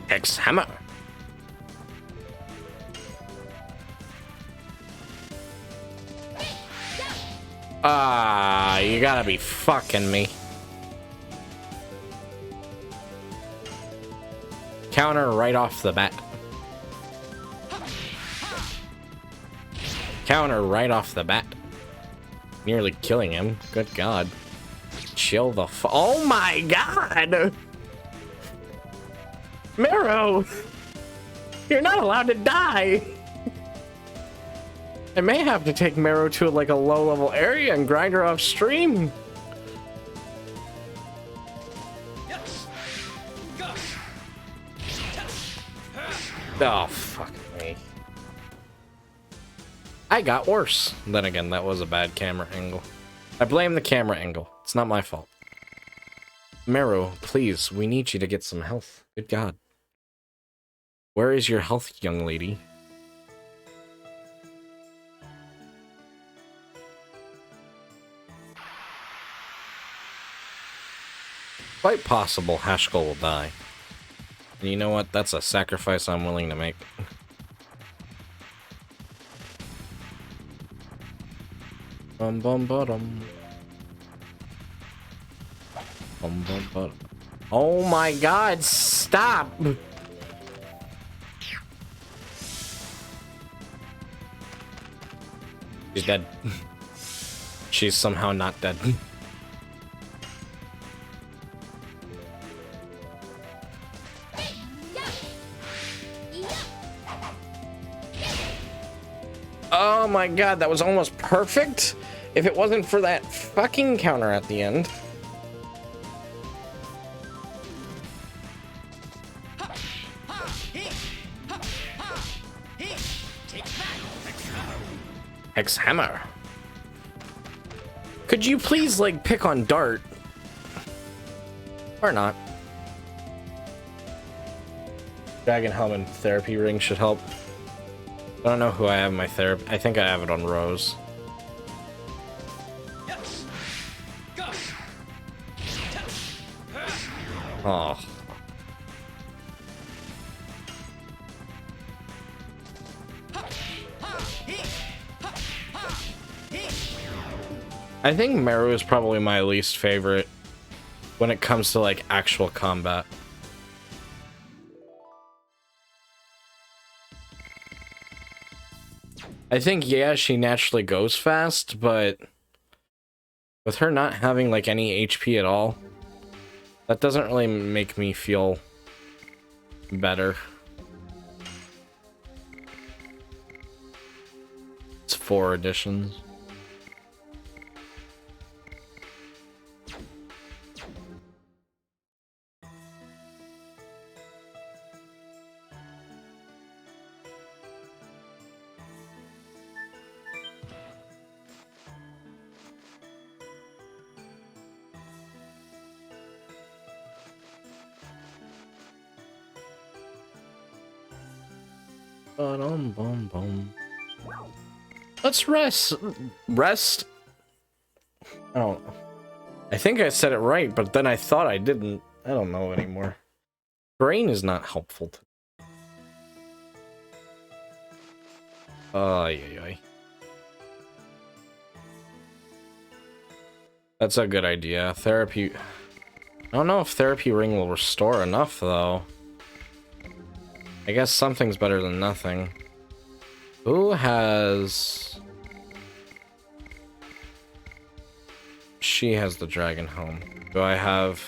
X-Hammer. Ah, you gotta be fucking me. Counter right off the bat. Counter right off the bat. Nearly killing him. Good God. Chill the oh my God! Meru! You're not allowed to die! I may have to take Meru to like a low-level area and grind her off stream. Oh, fuck me. I got worse. Then again, that was a bad camera angle. I blame the camera angle. It's not my fault. Meru, please, we need you to get some health. Good God. Where is your health, young lady? Quite possible Haskell will die. And you know what? That's a sacrifice I'm willing to make. Bum bum bottom. Bum bum bottom. Oh my God! Stop! She's dead. She's somehow not dead. Oh my God, that was almost perfect if it wasn't for that fucking counter at the end. X-Hammer. Could you please, like, pick on Dart? Or not. Dragon Helmet Therapy Ring should help. I don't know who I have in my therapy. I think I have it on Rose. Oh. I think Meru is probably my least favorite when it comes to like actual combat. I think, yeah, she naturally goes fast, but with her not having like any HP at all, that doesn't really make me feel better. It's 4 additions. Let's rest. Rest? I don't know. I think I said it right, but then I thought I didn't. I don't know anymore. Brain is not helpful to me. Ay. That's a good idea. Therapy... I don't know if Therapy Ring will restore enough, though. I guess something's better than nothing. Who has... She has the Dragon Home. Do I have...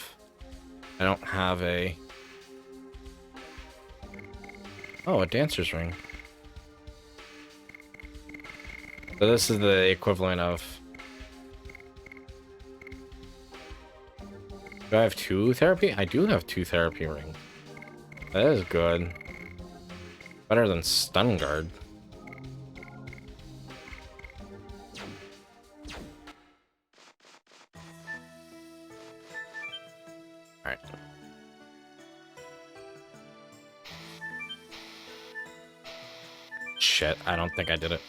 I don't have a... Oh, a Dancer's Ring. So this is the equivalent of... Do I have 2 therapy? I do have 2 therapy rings. That is good. Better than Stun Guard. Alright. Shit, I don't think I did it.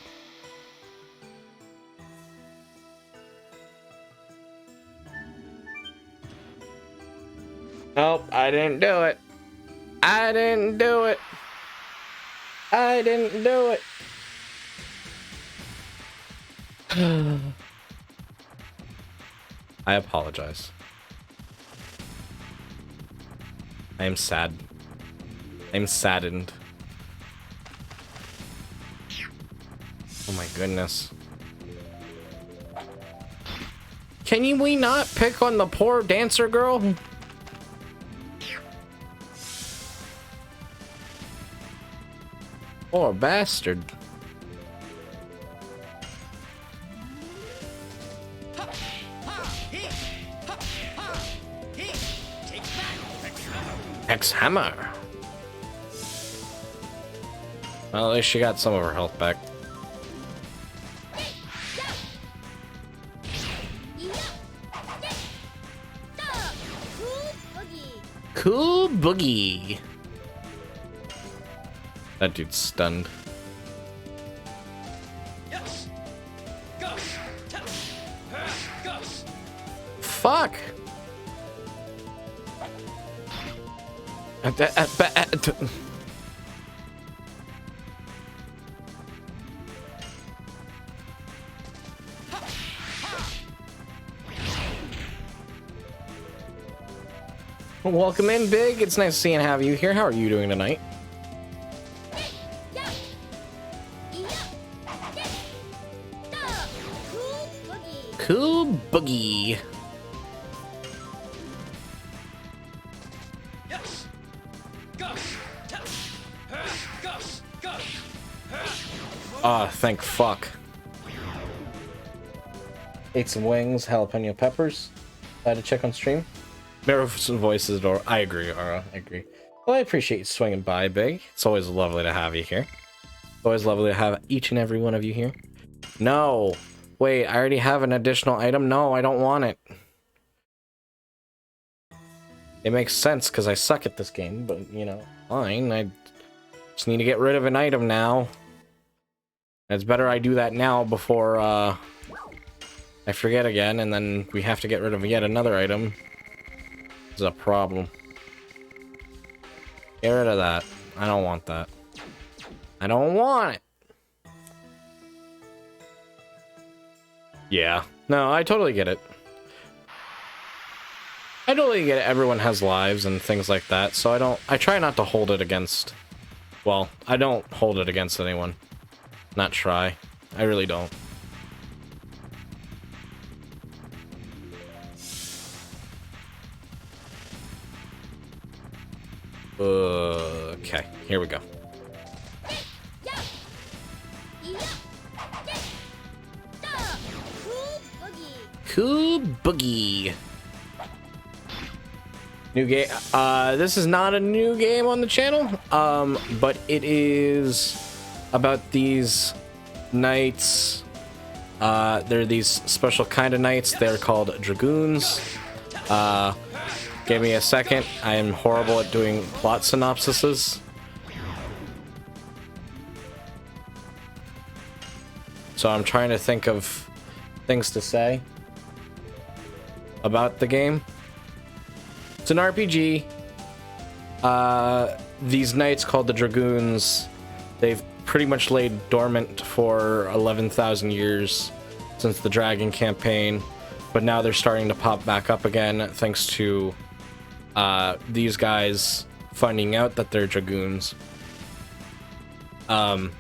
Nope, I didn't do it. I didn't do it. I didn't do it. I apologize. I am sad. I'm saddened. Oh my goodness. Can we not pick on the poor dancer girl? Poor bastard. X-Hammer. Well, at least she got some of her health back. Cool Boogie. That dude's stunned. Fuck! Welcome in, Big. It's nice to see and have you here. How are you doing tonight? Cool Boogie. Ah, thank fuck. Ate some wings, jalapeno peppers. I had to check on stream. Mirror's voice is adorable. I agree, Ara. I agree. Well, I appreciate you swinging by, Big. It's always lovely to have you here. It's always lovely to have each and every one of you here. No! Wait, I already have an additional item? No, I don't want it. It makes sense because I suck at this game, but, you know, fine. I just need to get rid of an item now. It's better I do that now before, I forget again, and then we have to get rid of yet another item. This is a problem. Get rid of that. I don't want that. I don't want it! Yeah. No, I totally get it. I totally get it. Everyone has lives and things like that, so I try not to hold it against... Well, I don't hold it against anyone. Not try. I really don't. Okay, here we go. Cool Boogie. New game. This is not a new game on the channel, but it is about these knights. They're these special kind of knights. They're called Dragoons. Give me a second. I am horrible at doing plot synopsises. So I'm trying to think of things to say. about the game. It's an RPG. These knights called the Dragoons, they've pretty much laid dormant for 11,000 years since the Dragon campaign, but now they're starting to pop back up again thanks to these guys finding out that they're Dragoons. And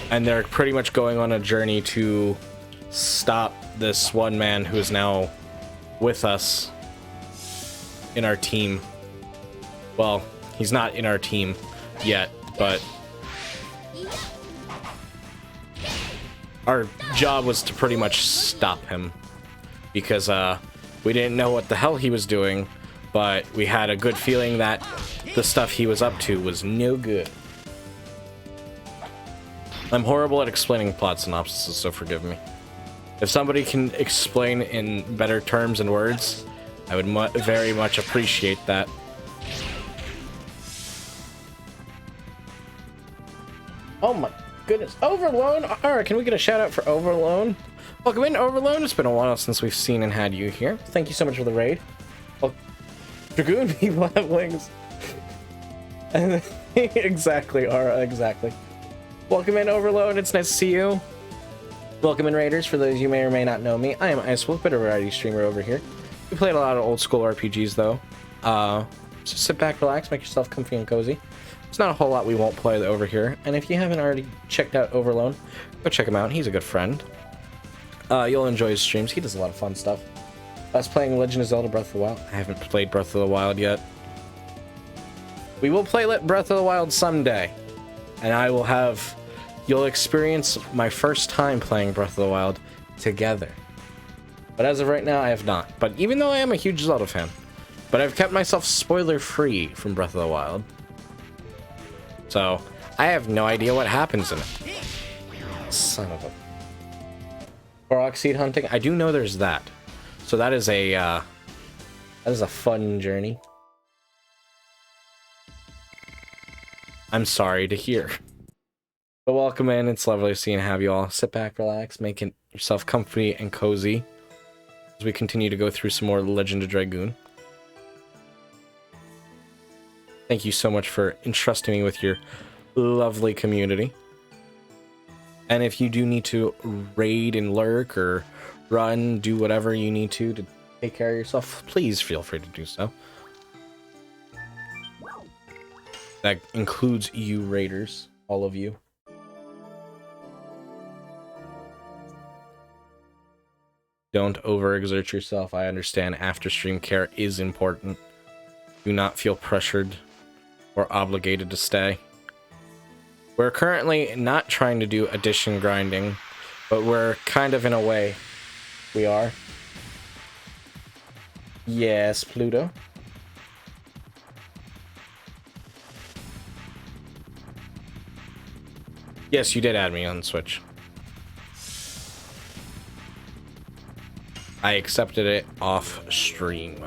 they're pretty much going on a journey to stop this one man who is now with us in our team. Well, he's not in our team yet, but our job was to pretty much stop him because we didn't know what the hell he was doing, but we had a good feeling that the stuff he was up to was no good. I'm horrible at explaining plot synopses, so forgive me. If somebody can explain in better terms and words, I would very much appreciate that. Oh my goodness. Overloan! Alright, can we get a shout out for Overloan? Welcome in, Overloan. It's been a while since we've seen and had you here. Thank you so much for the raid. Well, Dragoon people have wings. Exactly, Aura, exactly. Welcome in, Overload. It's nice to see you. Welcome in, Raiders. For those you may or may not know me, I am Icewolf, bit of a variety streamer over here. We played a lot of old school RPGs, though. So sit back, relax, make yourself comfy and cozy. There's not a whole lot we won't play over here. And if you haven't already checked out Overload, go check him out. He's a good friend. You'll enjoy his streams. He does a lot of fun stuff. I was playing Legend of Zelda Breath of the Wild. I haven't played Breath of the Wild yet. We will play Breath of the Wild someday. And I will have... You'll experience my first time playing Breath of the Wild together. But as of right now, I have not. But even though I am a huge Zelda fan, but I've kept myself spoiler-free from Breath of the Wild. So, I have no idea what happens in it. Son of a... Korok seed hunting? I do know there's that. So that is a fun journey. I'm sorry to hear. But welcome in. It's lovely to see and have you all. Sit back, relax, make yourself comfy and cozy as we continue to go through some more Legend of Dragoon. Thank you so much for entrusting me with your lovely community. And if you do need to raid and lurk or run, do whatever you need to take care of yourself, please feel free to do so. That includes you raiders, all of you. Don't overexert yourself. I understand after stream care is important. Do not feel pressured or obligated to stay. We're currently not trying to do addition grinding, but we're kind of in a way we are. Yes, Pluto. Yes, you did add me on Switch. I accepted it off stream.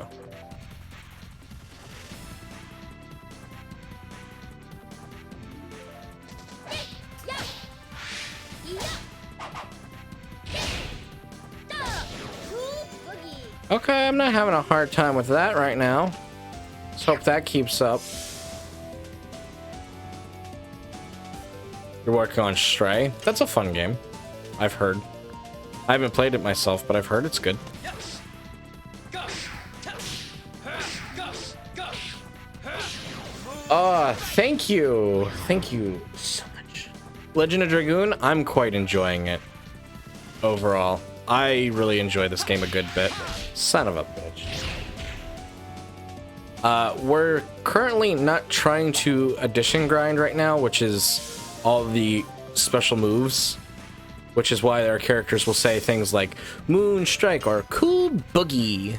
Okay, I'm not having a hard time with that right now. Let's hope that keeps up. You're working on Stray. That's a fun game, I've heard. I haven't played it myself, but I've heard it's good. Thank you. Thank you so much. Legend of Dragoon, I'm quite enjoying it overall. I really enjoy this game a good bit. Son of a bitch. We're currently not trying to addition grind right now, which is all the special moves, which is why our characters will say things like Moon Strike or Cool Boogie.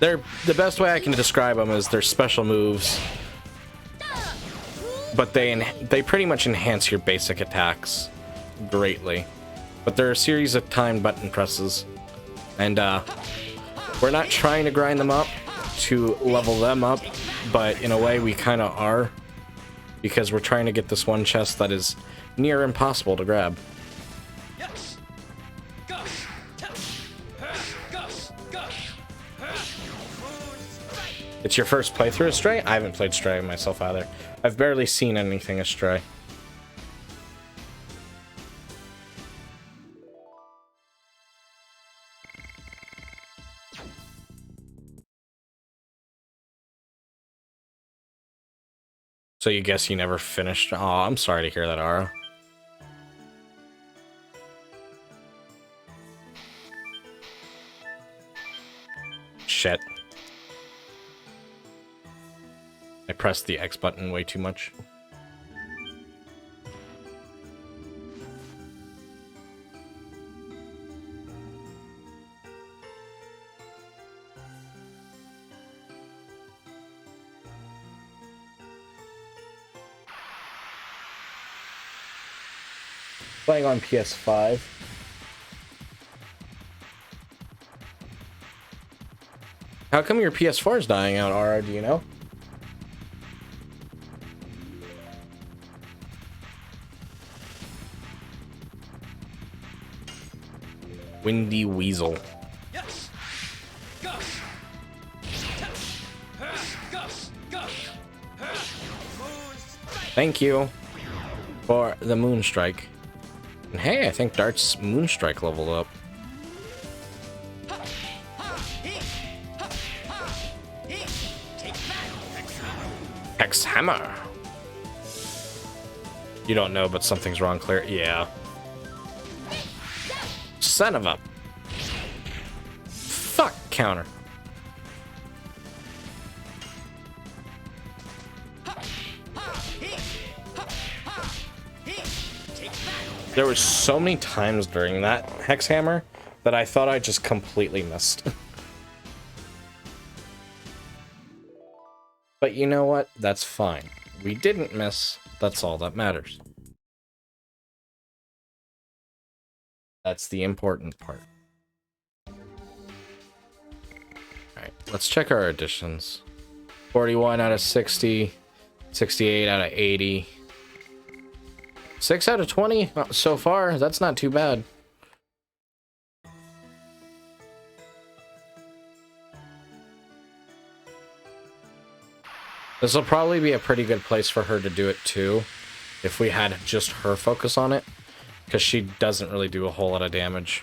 They're the best way I can describe them is they're special moves, but they pretty much enhance your basic attacks greatly. But they're a series of timed button presses, and we're not trying to grind them up to level them up, but in a way we kind of are, because we're trying to get this one chest that is near impossible to grab. It's your first playthrough of Stray? I haven't played Stray myself either. I've barely seen anything of Stray. So you guess you never finished? Oh, I'm sorry to hear that, Ara. Shit. I pressed the X button way too much. Playing on PS5. How come your PS4 is dying out, Ara? Do you know? Windy Weasel. Thank you for the Moonstrike. And hey, I think Dart's Moonstrike leveled up. Hex Hammer. You don't know, but something's wrong, Claire. Yeah. Son of a... Fuck counter. There were so many times during that Hex Hammer that I thought I just completely missed. But you know what? That's fine. We didn't miss. That's all that matters. That's the important part. Alright, let's check our additions. 41 out of 60. 68 out of 80. 6 out of 20 so far. That's not too bad. This will probably be a pretty good place for her to do it too, if we had just her focus on it, because she doesn't really do a whole lot of damage.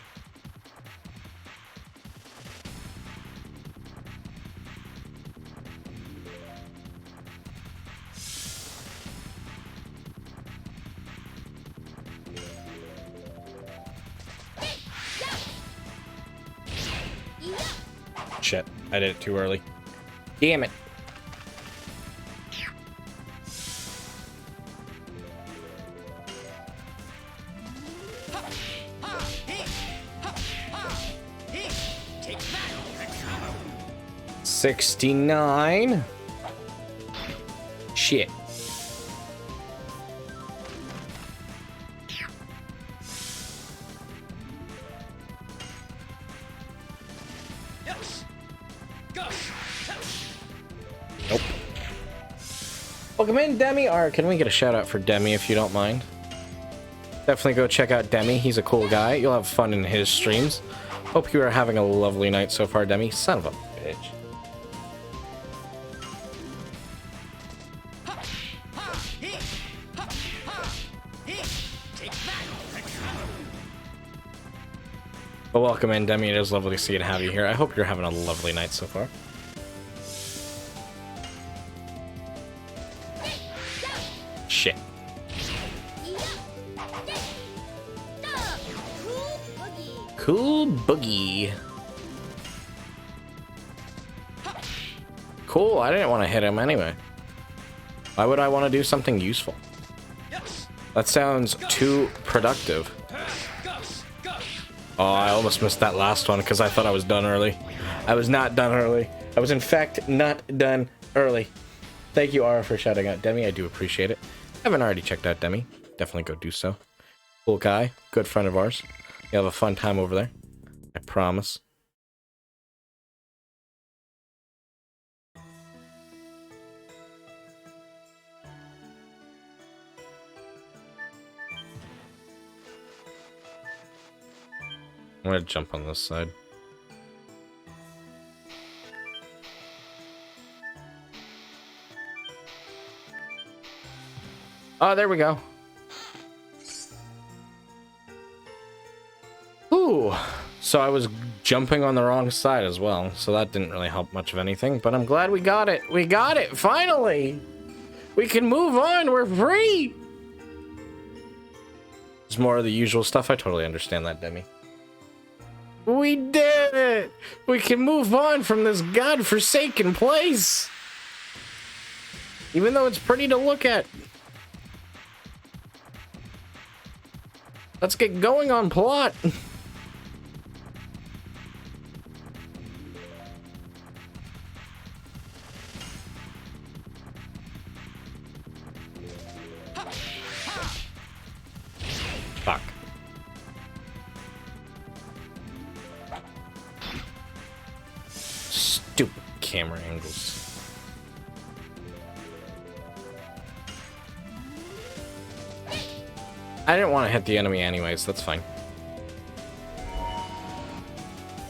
Shit, I did it too early. Damn it. $69. Shit. Nope. Welcome in, Demi. Or can we get a shout out for Demi if you don't mind? Definitely go check out Demi. He's a cool guy. You'll have fun in his streams. Hope you are having a lovely night so far, Demi. Son of a bitch. But welcome in, Demi. It is lovely to see you and have you here. I hope you're having a lovely night so far. Shit. Cool Boogie. Cool, I didn't want to hit him anyway. Why would I want to do something useful? That sounds too productive. Oh, I almost missed that last one because I thought I was done early. I was not done early. I was, in fact, not done early. Thank you, Ara, for shouting out Demi. I do appreciate it. Haven't already checked out Demi. Definitely go do so. Cool guy. Good friend of ours. You'll have a fun time over there. I promise. I'm gonna jump on this side. Oh, there we go. Ooh. So I was jumping on the wrong side as well, so that didn't really help much of anything, but I'm glad we got it. We got it, finally! We can move on, we're free! It's more of the usual stuff, I totally understand that, Demi. We did it! We can move on from this godforsaken place! Even though it's pretty to look at. Let's get going on plot! Fuck. Stupid camera angles. I didn't want to hit the enemy anyways, that's fine.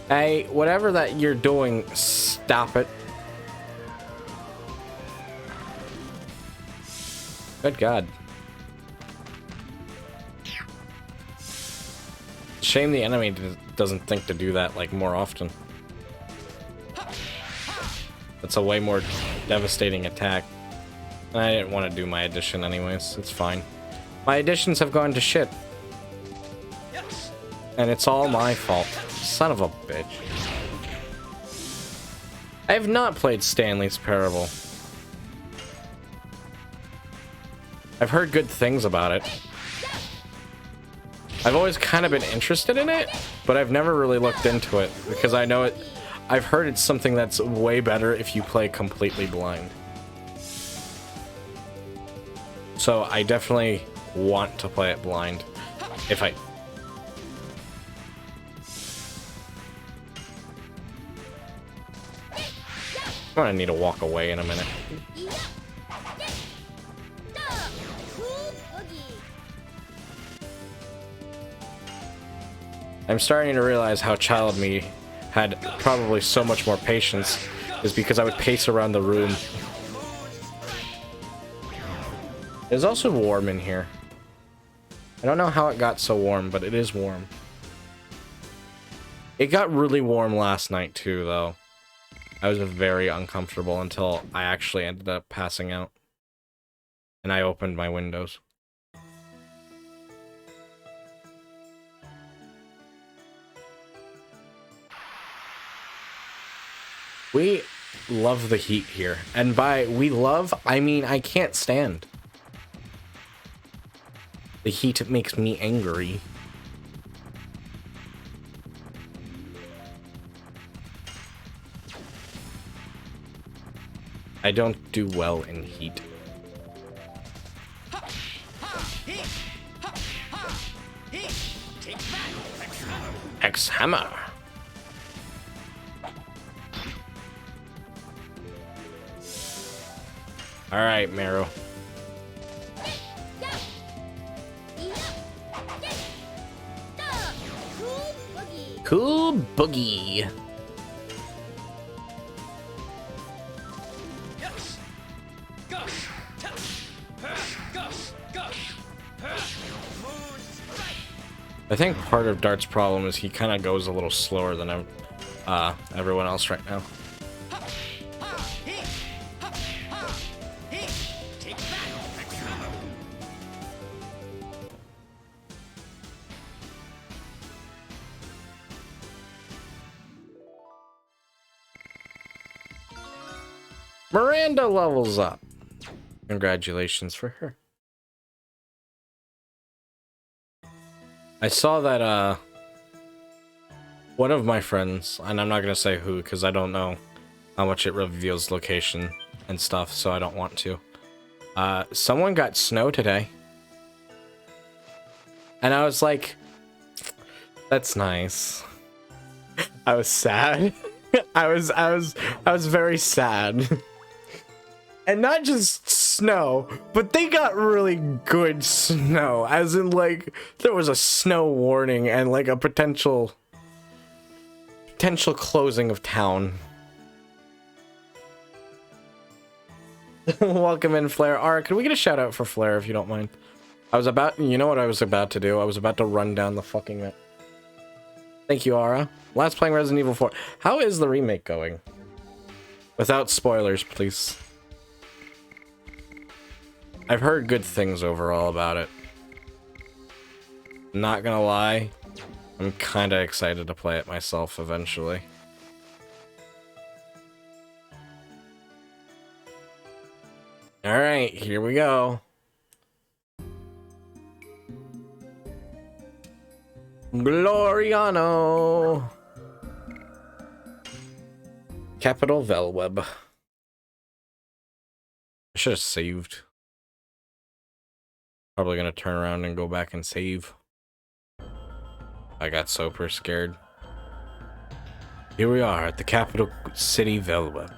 Hey, whatever that you're doing, stop it. Good God. Shame the enemy doesn't think to do that, like, more often. That's a way more devastating attack. And I didn't want to do my addition anyways, it's fine. My additions have gone to shit. And it's all my fault. Son of a bitch. I have not played Stanley's Parable. I've heard good things about it. I've always kind of been interested in it, but I've never really looked into it because I know it. I've heard it's something that's way better if you play completely blind. So I definitely want to play it blind. If I'm gonna need to walk away in a minute. I'm starting to realize how child me had probably so much more patience is because I would pace around the room. It's also warm in here. I don't know how it got so warm, but it is warm. It got really warm last night too, though. I was very uncomfortable until I actually ended up passing out. And I opened my windows. We love the heat here. And by we love, I mean I can't stand. The heat makes me angry. I don't do well in heat. X-Hammer. Alright, Meru. Cool boogie. I think part of Dart's problem is he kind of goes a little slower than everyone else right now. Miranda levels up. Congratulations for her. I saw that one of my friends, and I'm not gonna say who because I don't know how much it reveals location and stuff, so I don't want to. Someone got snow today. And I was like, that's nice. I was sad. I was very sad. And not just snow, but they got really good snow. As in, like, there was a snow warning and, like, a potential closing of town. Welcome in, Flair. Ara, could we get a shout out for Flair if you don't mind? I was about, you know what I was about to do? I was about to run down the fucking map. Thank you, Ara. Last playing Resident Evil 4. How is the remake going? Without spoilers, please. I've heard good things overall about it. Not gonna lie, I'm kinda excited to play it myself eventually. Alright, here we go. Gloriano! Capital Velweb. I should have saved. Probably gonna turn around and go back and save. I got super scared. Here we are at the capital city, Velweb.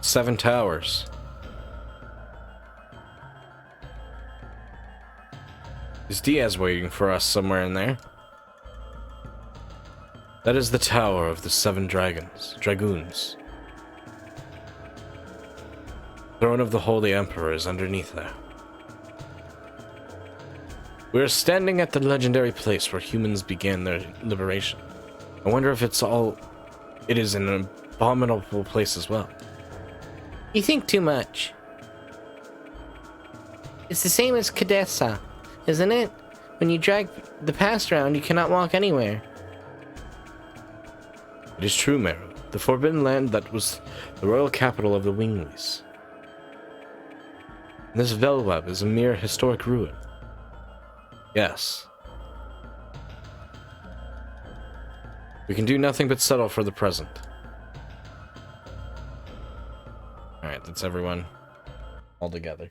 7 towers. Is Diaz waiting for us somewhere in there? That is the tower of the 7 Dragoons. Throne of the Holy Emperor is underneath there. We are standing at the legendary place where humans began their liberation. I wonder if it is an abominable place as well. You think too much. It's the same as Cadessa, isn't it? When you drag the past around, you cannot walk anywhere. It is true, Meru. The forbidden land that was the royal capital of the Winglies. This Velweb is a mere historic ruin. Yes. We can do nothing but settle for the present. Alright, that's everyone all together.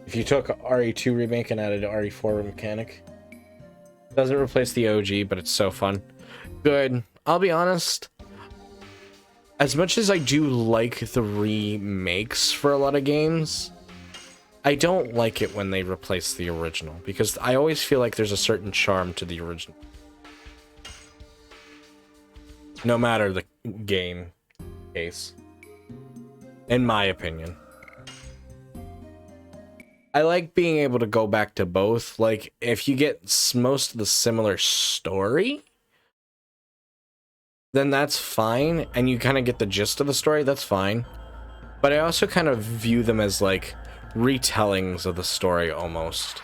If you took RE2 remake and added RE4 mechanic, doesn't replace the OG, but it's so fun. Good. I'll be honest, as much as I do like the remakes for a lot of games, I don't like it when they replace the original, because I always feel like there's a certain charm to the original. No matter the game case. In my opinion. I like being able to go back to both. Like, if you get most of the similar story, then that's fine, and you kind of get the gist of the story, that's fine. But I also kind of view them as, like, retellings of the story, almost.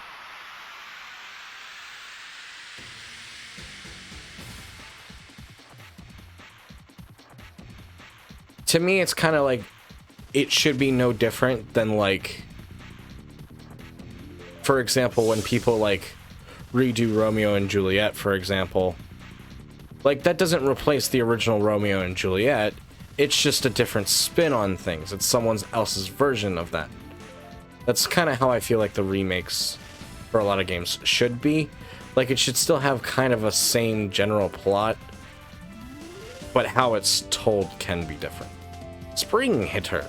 To me, it's kind of like, it should be no different than, like, for example, when people, like, redo Romeo and Juliet, for example, like, that doesn't replace the original Romeo and Juliet, it's just a different spin on things. It's someone else's version of that. That's kind of how I feel like the remakes for a lot of games should be. Like, it should still have kind of a same general plot, but how it's told can be different. Spring Hitter.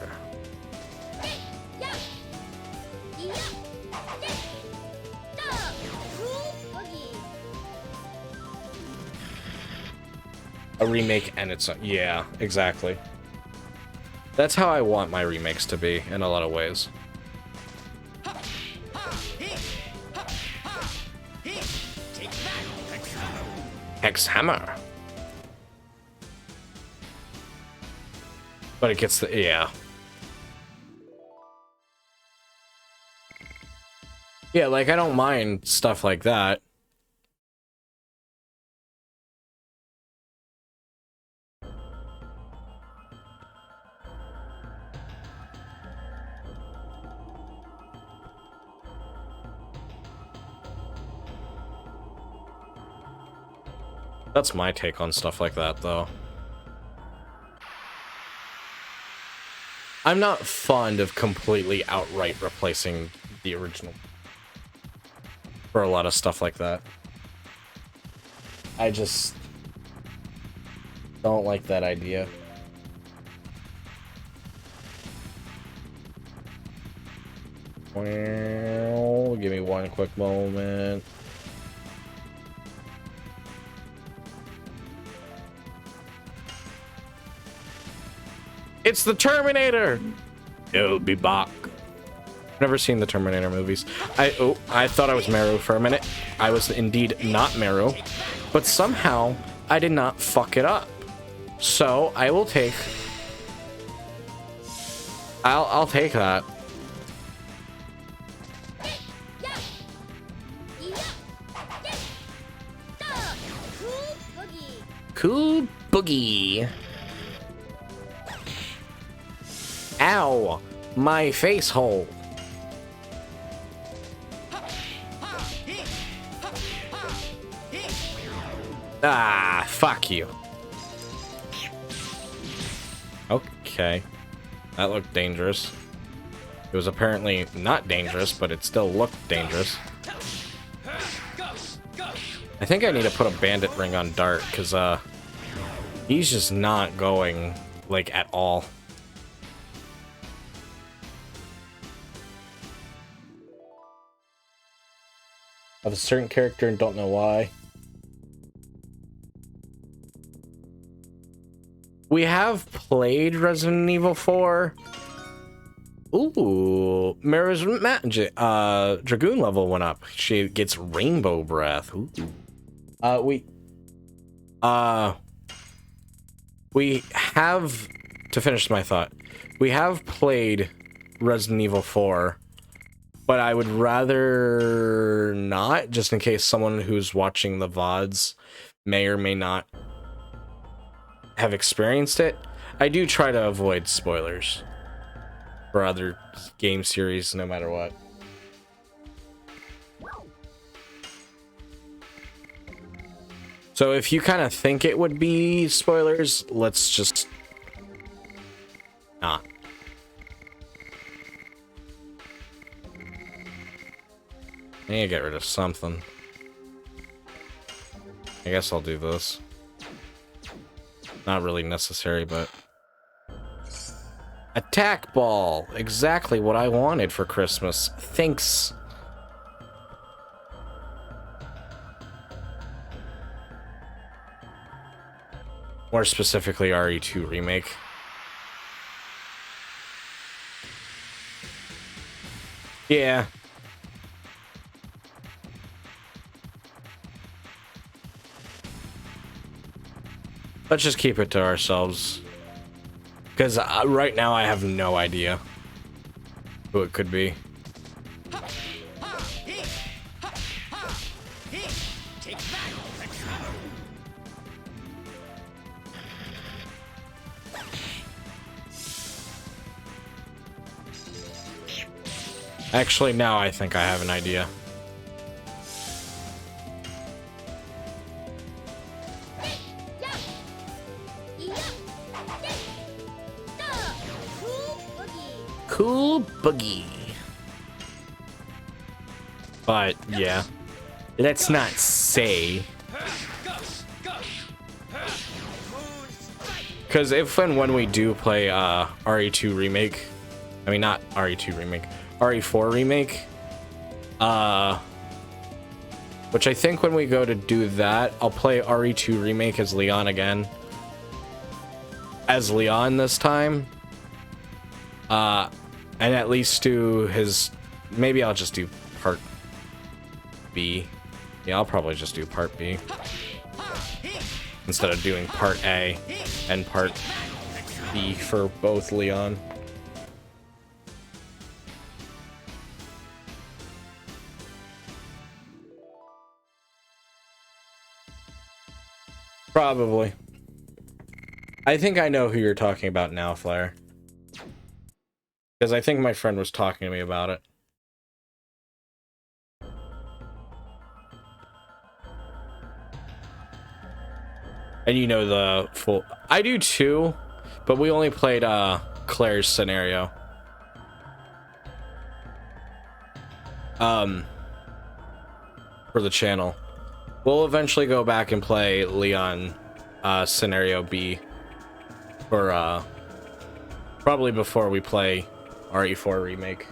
A remake and its own. Yeah, exactly. That's how I want my remakes to be in a lot of ways. Hex Hammer. But it gets the, yeah. Yeah, like, I don't mind stuff like that. That's my take on stuff like that, though. I'm not fond of completely outright replacing the original for a lot of stuff like that. I just don't like that idea. Well, give me one quick moment. It's the Terminator! It'll be back. Never seen the Terminator movies. I thought I was Meru for a minute. I was indeed not Meru, but somehow I did not fuck it up. So I will take. I'll take that. Cool boogie. Ow, my face hole. Ah, fuck you. Okay. That looked dangerous. It was apparently not dangerous, but it still looked dangerous. I think I need to put a bandit ring on Dart, because, he's just not going, like, at all. Of a certain character and don't know why. We have played Resident Evil 4. Ooh, Mira's magic. Dragoon level went up. She gets rainbow breath. Ooh. We have, to finish my thought, we have played Resident Evil 4, but I would rather not, just in case someone who's watching the VODs may or may not have experienced it. I do try to avoid spoilers for other game series, no matter what. So if you kind of think it would be spoilers, let's just not. I need to get rid of something. I guess I'll do this. Not really necessary, but... Attack ball! Exactly what I wanted for Christmas. Thanks. More specifically, RE2 Remake. Yeah. Let's just keep it to ourselves. Because right now I have no idea who it could be. Actually, now I think I have an idea. Cool boogie. But yeah, let's not say, because if and when we do play RE2 Remake, I mean not RE2 Remake, RE4 Remake, which I think when we go to do that, I'll play RE2 Remake as Leon again, as Leon this time, and at least do his, maybe I'll just do part B. Yeah, I'll probably just do part B instead of doing part A and part B for both Leon. Probably. I think I know who you're talking about now, Flair. Because I think my friend was talking to me about it. And you know the full... I do too, but we only played Claire's scenario. For the channel. We'll eventually go back and play Leon scenario B for probably before we play RE4 Remake.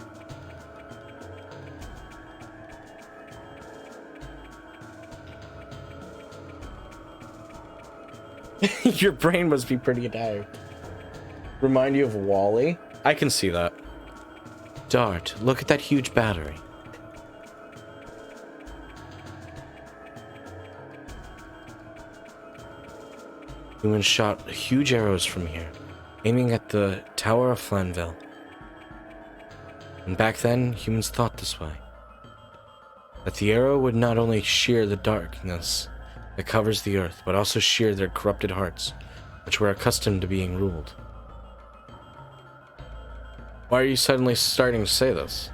Your brain must be pretty tired. Remind you of Wally? I can see that. Dart, look at that huge battery. Humans shot huge arrows from here, aiming at the Tower of Flanville. And back then, humans thought this way. That the arrow would not only shear the darkness that covers the earth, but also shear their corrupted hearts, which were accustomed to being ruled. Why are you suddenly starting to say this?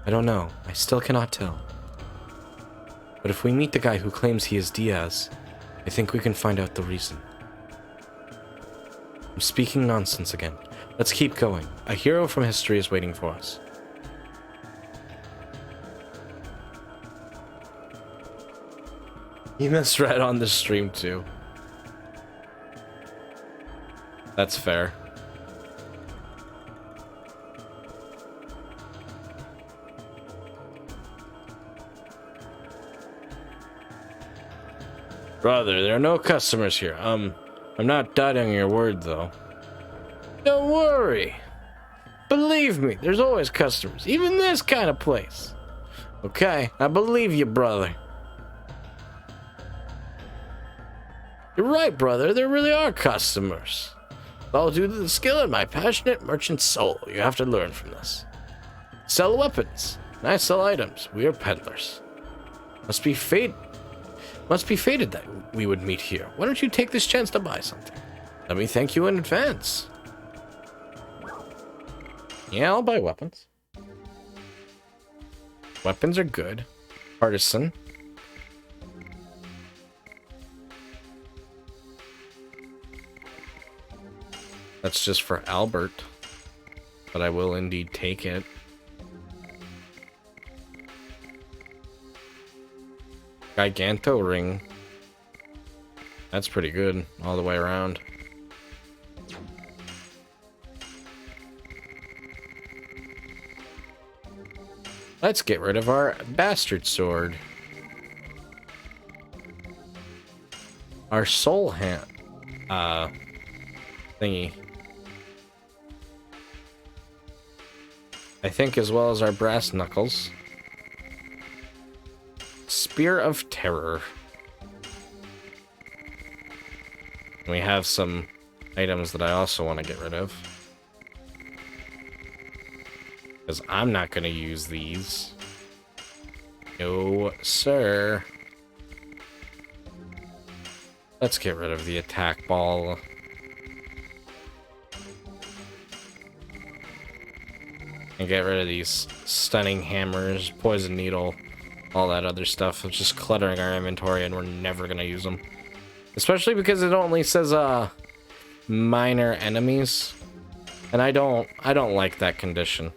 I don't know. I still cannot tell. But if we meet the guy who claims he is Diaz, I think we can find out the reason. I'm speaking nonsense again. Let's keep going. A hero from history is waiting for us. You misread on the stream too. That's fair. Brother, there are no customers here. I'm not doubting your word, though. Don't worry. Believe me, there's always customers, even this kind of place. Okay, I believe you, brother. You're right, brother, there really are customers. All due to the skill and my passionate merchant soul. You have to learn from this. Sell weapons, and I sell items. We are peddlers. Must be fated that we would meet here. Why don't you take this chance to buy something? Let me thank you in advance. Yeah, I'll buy weapons. Weapons are good. Artisan. That's just for Albert. But I will indeed take it. Giganto ring. That's pretty good all the way around. Let's get rid of our bastard sword. Our soul hand thingy. I think, as well as our brass knuckles. Spear of Terror. We have some items that I also want to get rid of. Because I'm not going to use these. No, sir. Let's get rid of the attack ball. And get rid of these stunning hammers, poison needle, all that other stuff. It's just cluttering our inventory and we're never going to use them. Especially because it only says minor enemies. And I don't like that condition.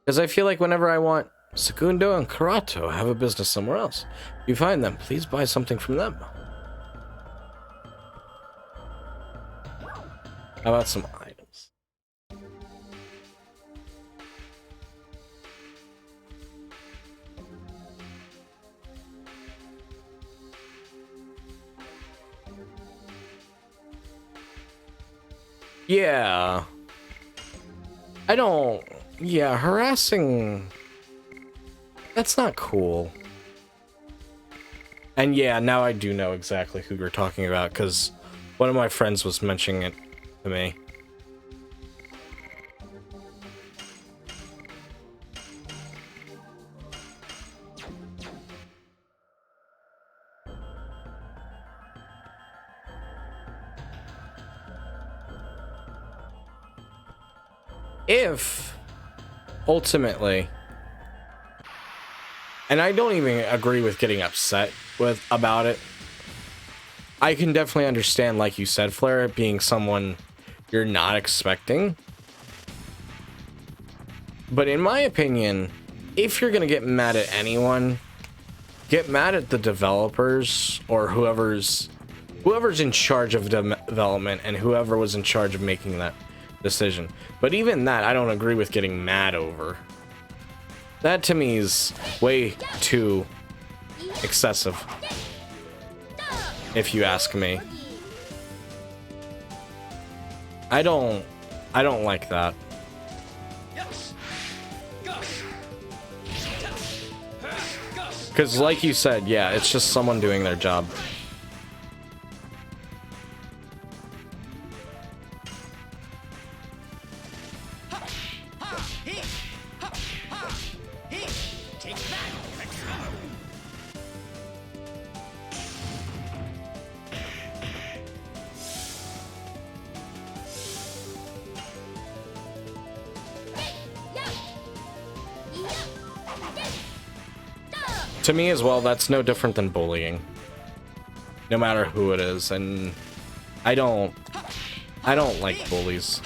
Because I feel like whenever I want Segundo and Karato have a business somewhere else, if you find them, please buy something from them. How about some items? Yeah. Yeah, harassing... That's not cool. And yeah, now I do know exactly who you're talking about, because one of my friends was mentioning it to me. If, ultimately, and I don't even agree with getting upset about it, I can definitely understand, like you said, Flair, being someone you're not expecting. But in my opinion, if you're gonna get mad at anyone, get mad at the developers or whoever's in charge of development and whoever was in charge of making that decision. But even that, I don't agree with getting mad over. That to me is way too excessive. if you ask me. I don't like that. Because like you said, yeah, it's just someone doing their job. To me as well, that's no different than bullying. No matter who it is, and I don't like bullies.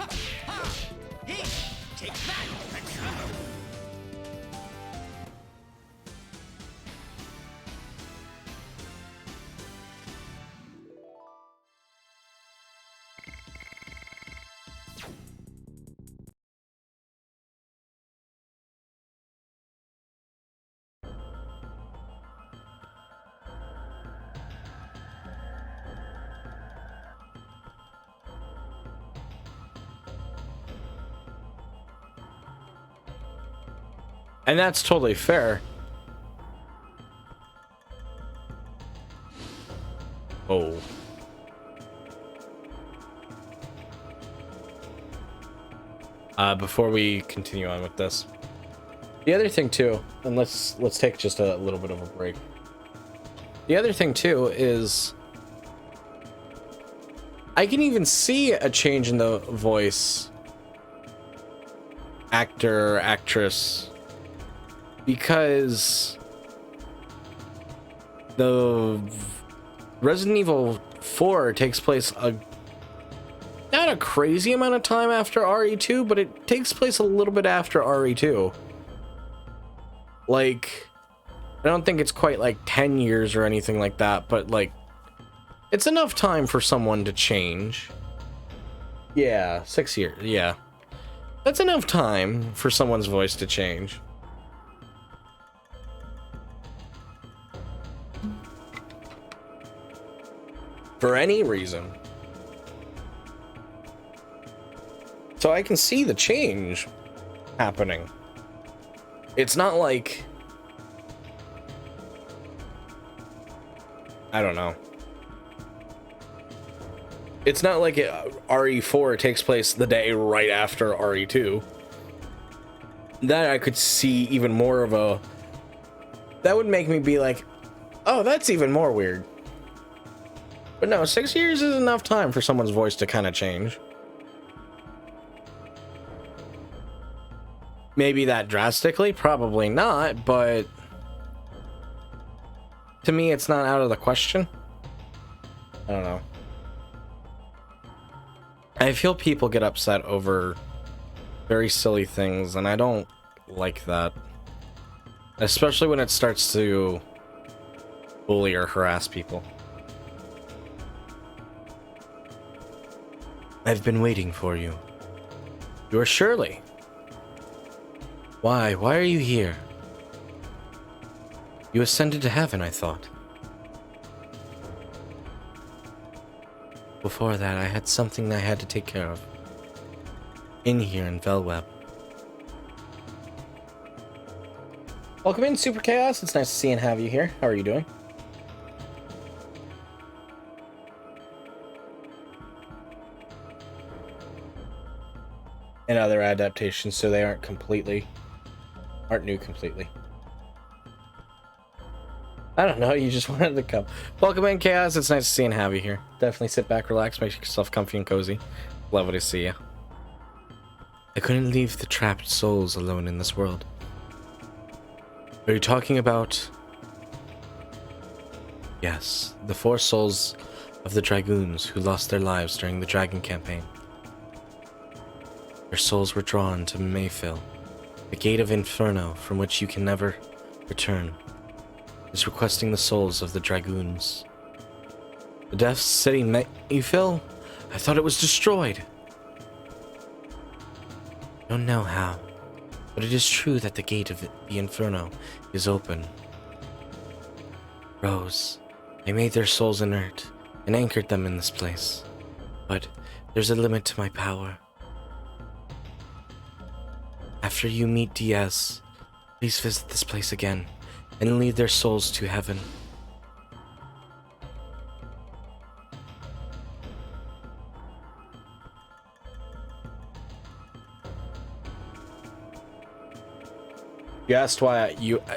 And that's totally fair. Oh. Before we continue on with this, the other thing too, and let's take just a little bit of a break. The other thing too is I can even see a change in the voice actor, actress, because the Resident Evil 4 takes place not a crazy amount of time after RE2, but it takes place a little bit after RE2. Like, I don't think it's quite like 10 years or anything like that, but like, it's enough time for someone to change. Yeah, 6 years, yeah. That's enough time for someone's voice to change. For any reason. So I can see the change happening. It's not like, I don't know. It's not like RE4 takes place the day right after RE2. That I could see even more of a... That would make me be like, oh, that's even more weird. But no, 6 years is enough time for someone's voice to kind of change. Maybe that drastically, probably not, but to me, it's not out of the question. I don't know. I feel people get upset over very silly things, and I don't like that. Especially when it starts to bully or harass people. I've been waiting for you. You're Shirley. Why? Why are you here? You ascended to heaven, I thought. Before that, I had something I had to take care of. In here in Velweb. Welcome in, Super Chaos. It's nice to see and have you here. How are you doing? And other adaptations, so they aren't new completely. I don't know, you just wanted to come. Welcome in, Chaos. It's nice to see and have you here. Definitely sit back, relax, make yourself comfy and cozy. Lovely to see you. I couldn't leave the trapped souls alone in this world. Are you talking about... Yes, the 4 souls of the Dragoons who lost their lives during the Dragon campaign. Their souls were drawn to Mayfill, the gate of Inferno from which you can never return, is requesting the souls of the Dragoons. The Death City Mayfill? I thought it was destroyed. I don't know how, but it is true that the gate of the Inferno is open. Rose, they made their souls inert and anchored them in this place. But there's a limit to my power. After you meet Diaz, please visit this place again and lead their souls to heaven. You asked why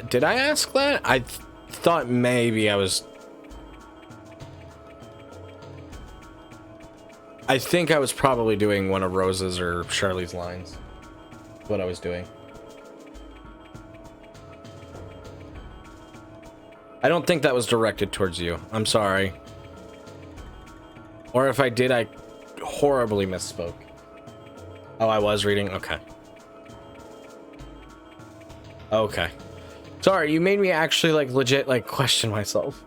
did I ask that? I thought maybe I think I was probably doing one of Rose's or Charlie's lines. What I was doing. I don't think that was directed towards you. I'm sorry. Or if I did, I horribly misspoke. Oh, I was reading? Okay. Okay. Sorry, you made me actually, like, legit, like, question myself.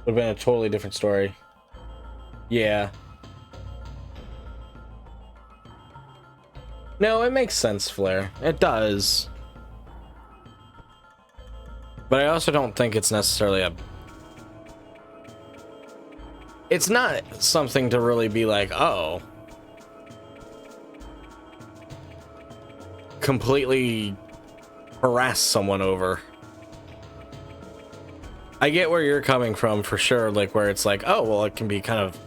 Would have been a totally different story. Yeah. No, it makes sense, Flair. It does. But I also don't think it's necessarily it's not something to really be like, oh, completely harass someone over. I get where you're coming from for sure, like where it's like, oh, well, it can be kind of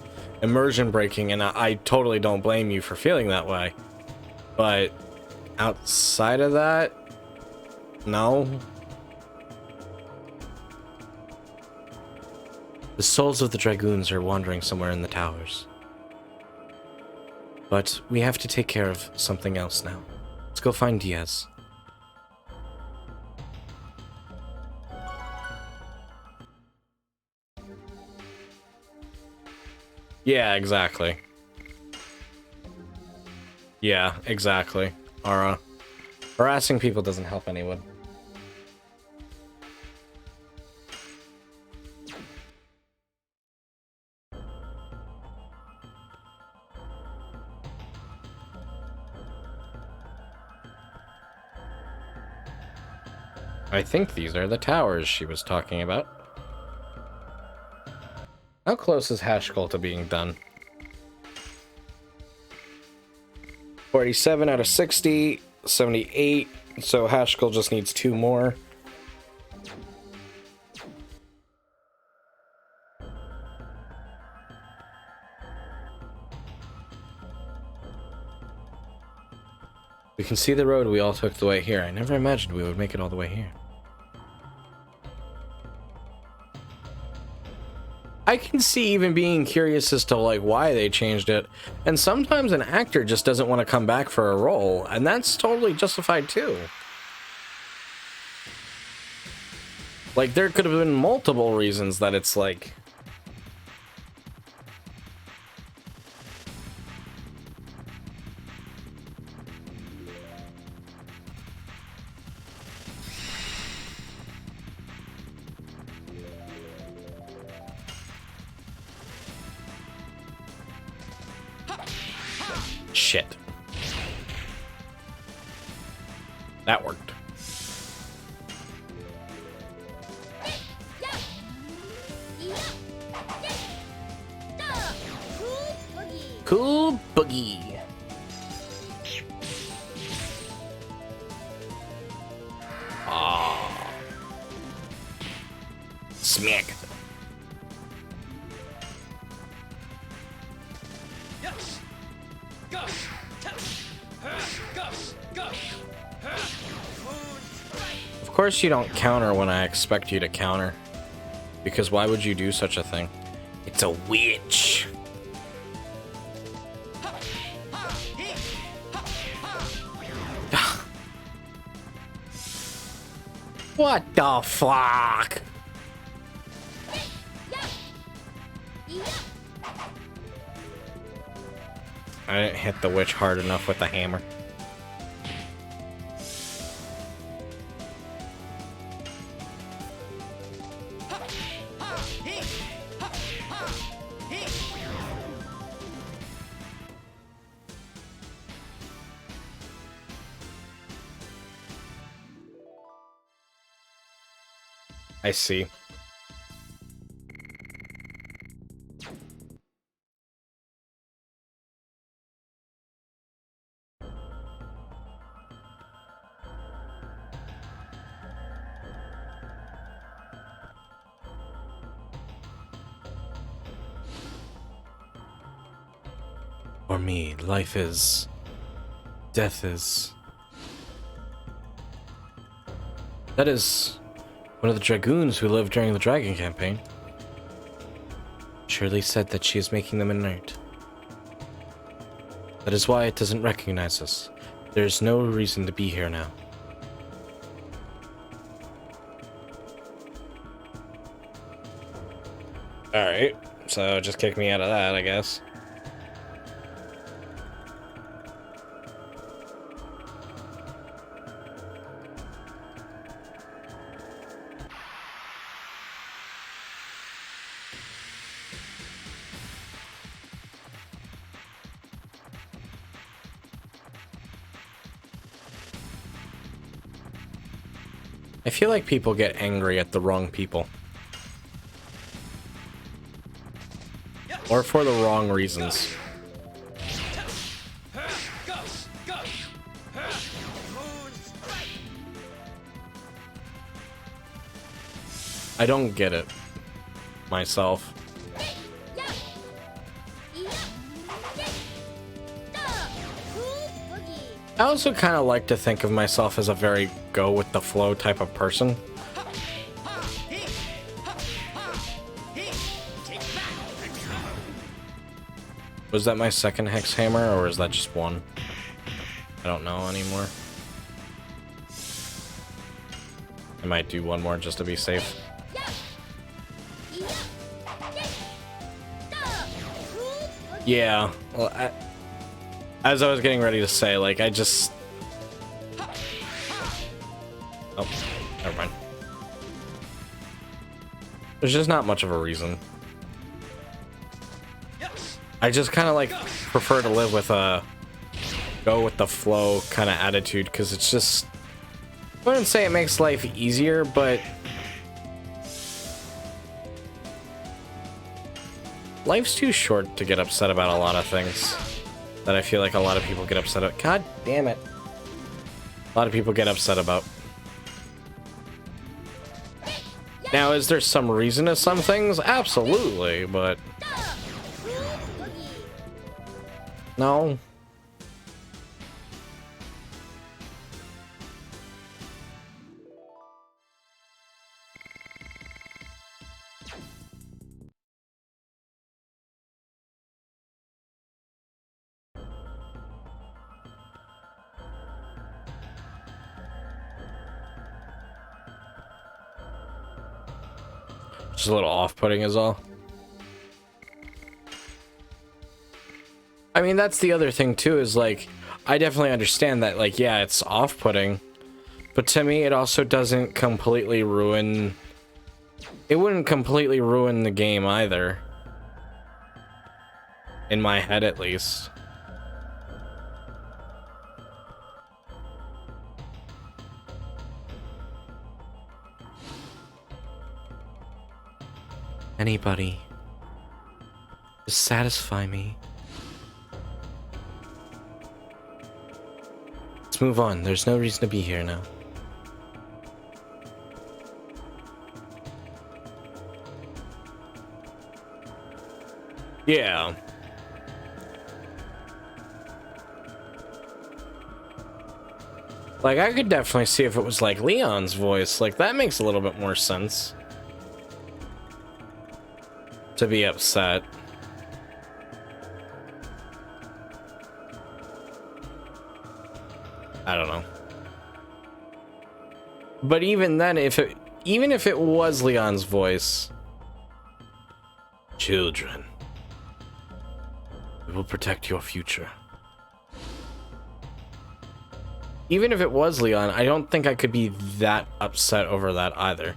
immersion breaking, and I totally don't blame you for feeling that way. But outside of that, no. The souls of the Dragoons are wandering somewhere in the towers. But we have to take care of something else now. Let's go find Diaz. Yeah, exactly. Yeah, exactly. Ara. Harassing people doesn't help anyone. I think these are the towers she was talking about. How close is Hashkull to being done? 47 out of 60, 78, so Hashkull just needs 2 more. We can see the road we all took the way here. I never imagined we would make it all the way here. I can see even being curious as to like why they changed it, and sometimes an actor just doesn't want to come back for a role, and that's totally justified too. Like there could have been multiple reasons that it's like shit. That worked. Cool boogie. Ah. Smack. Of course you don't counter when I expect you to counter. Because why would you do such a thing? It's a witch. What the fuck? I didn't hit the witch hard enough with the hammer. I see. For me, life is... death is... That is one of the Dragoons who lived during the Dragon campaign. Shirley said that she is making them inert. That is why it doesn't recognize us. There's no reason to be here now. Alright, so just kick me out of that, I guess. I feel like people get angry at the wrong people. Or for the wrong reasons. I don't get it myself. I also kind of like to think of myself as a very go with the flow type of person. Was that my second hex hammer, or is that just one? I don't know anymore. I might do one more just to be safe. Yeah, well, as I was getting ready to say, like, I just... Oh, never mind. There's just not much of a reason. I just kind of, like, prefer to live with a go with the flow kind of attitude, because it's just... I wouldn't say it makes life easier, but... life's too short to get upset about a lot of things that I feel like a lot of people get upset about. God damn it. A lot of people get upset about. Now, is there some reason to some things? Absolutely, but... no. Just a little off-putting is all. I mean, that's the other thing too, is like, I definitely understand that, like, yeah, it's off-putting, but to me, it also doesn't completely ruin... it wouldn't completely ruin the game either. In my head, at least. Anybody. Just satisfy me. Let's move on. There's no reason to be here now. Yeah. Like, I could definitely see if it was like Leon's voice. Like, that makes a little bit more sense. To be upset. I don't know. But even then, even if it was Leon's voice, children, we will protect your future. Even if it was Leon, I don't think I could be that upset over that either.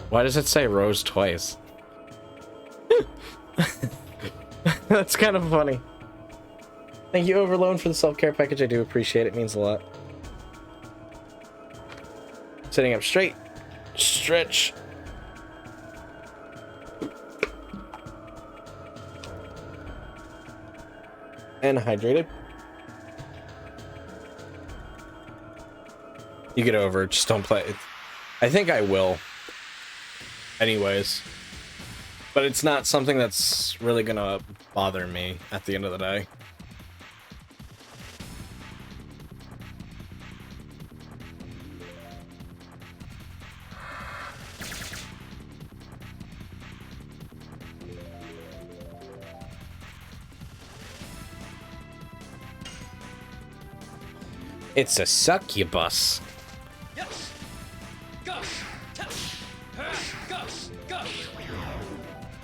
Why does it say Rose twice? That's kind of funny. Thank you, Overloan, for the self-care package. I do appreciate it. It means a lot. Sitting up straight. Stretch. And hydrated. You get over it, just don't play it. I think I will. Anyways. But it's not something that's really gonna bother me at the end of the day. It's a succubus.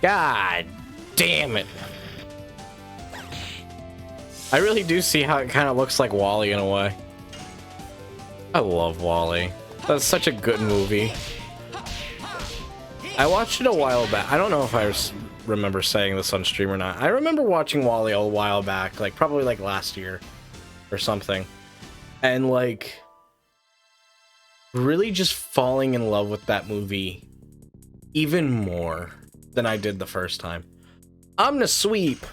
God damn it. I really do see how it kind of looks like WALL-E in a way. I love WALL-E. That's such a good movie. I watched it a while back. I don't know if I remember saying this on stream or not. I remember watching WALL-E a while back, like probably like last year or something. And like really just falling in love with that movie even more than I did the first time. I'm the sweep.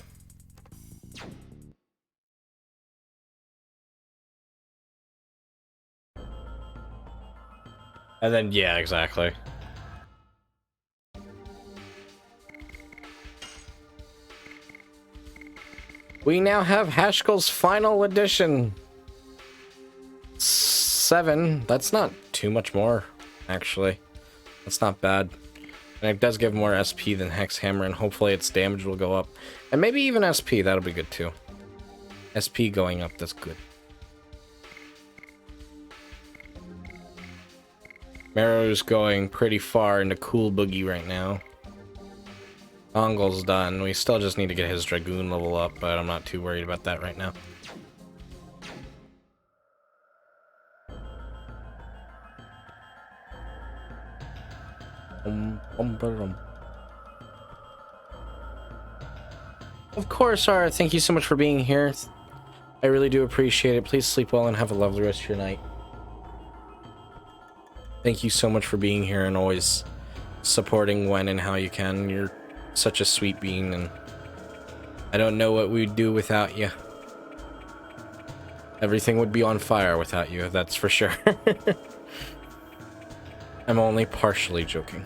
And then, yeah, exactly. We now have Haskell's Final Edition 7. That's not too much more, actually. That's not bad. And it does give more SP than Hex Hammer, and hopefully its damage will go up. And maybe even SP, that'll be good too. SP going up, that's good. Marrow's going pretty far into Cool Boogie right now. Ongle's done. We still just need to get his Dragoon level up, but I'm not too worried about that right now. Of course, Ara, thank you so much for being here. I really do appreciate it. Please sleep well and have a lovely rest of your night. Thank you so much for being here and always supporting when and how you can. You're such a sweet being, and I don't know what we'd do without you. Everything would be on fire without you, that's for sure. I'm only partially joking.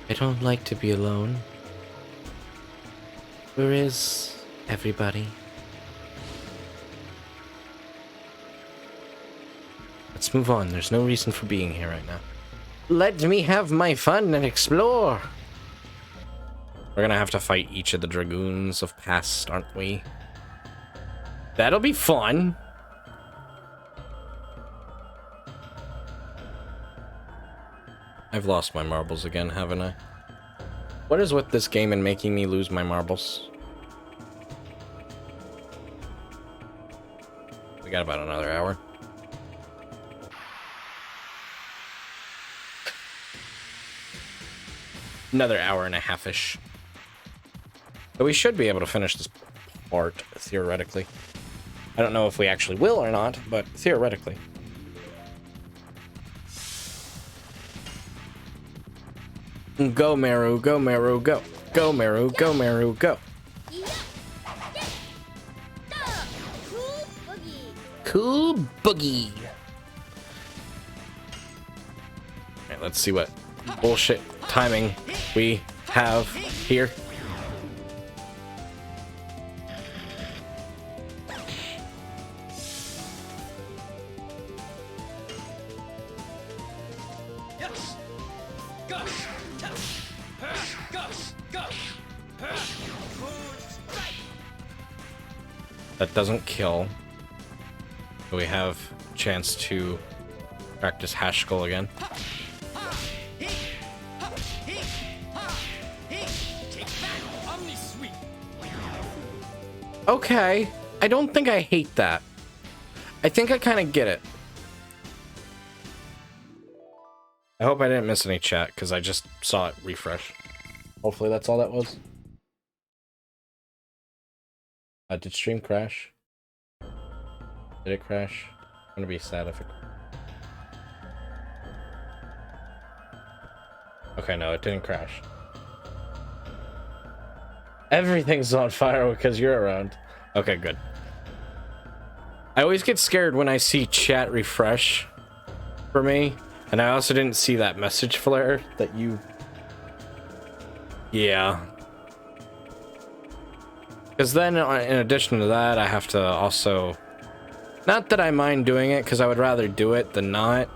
I don't like to be alone. Where is everybody? Let's move on. There's no reason for being here right now. Let me have my fun and explore. We're gonna have to fight each of the Dragoons of past, aren't we? That'll be fun. I've lost my marbles again, haven't I? What is with this game and making me lose my marbles? We got about another hour. Another hour and a half-ish. But we should be able to finish this part, theoretically. I don't know if we actually will or not, but theoretically. Go, Meru, go, Meru, go. Go, Meru, go, Meru, go. Cool Boogie. Alright, let's see what bullshit timing we have here. That doesn't kill. So we have a chance to practice Haskell again. Okay, I don't think I hate that. I think I kind of get it. I hope I didn't miss any chat, because I just saw it refresh. Hopefully that's all that was. Did stream crash? Did it crash? I'm gonna be sad if it... Okay, no, it didn't crash. Everything's on fire because you're around. Okay, good. I always get scared when I see chat refresh for me, and I also didn't see that message flare that you... Yeah. Because then, in addition to that, I have to also... Not that I mind doing it, because I would rather do it than not.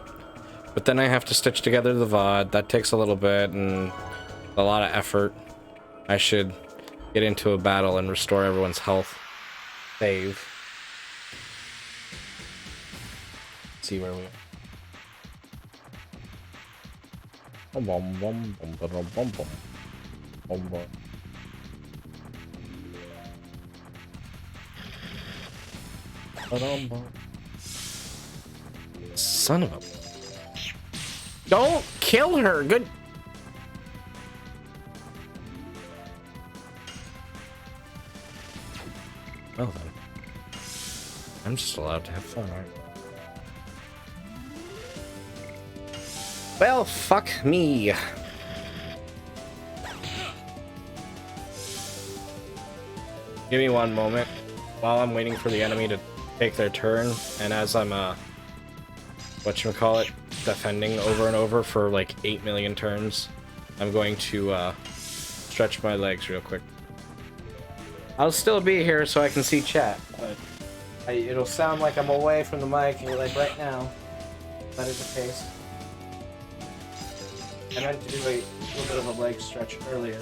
But then I have to stitch together the VOD. That takes a little bit and a lot of effort. I should get into a battle and restore everyone's health. Save. See where we are. Bum bum bum bum bum bum bum bum bum. Son of a... Don't kill her! Good... Well then. I'm just allowed to have fun, aren't I? Well, fuck me. Give me one moment while I'm waiting for the enemy to take their turn, and as I'm whatchamacallit, defending over and over for like 8 million turns, I'm going to stretch my legs real quick. I'll still be here so I can see chat, but it'll sound like I'm away from the mic like right now. That is the case. I meant to do a little bit of a leg stretch earlier.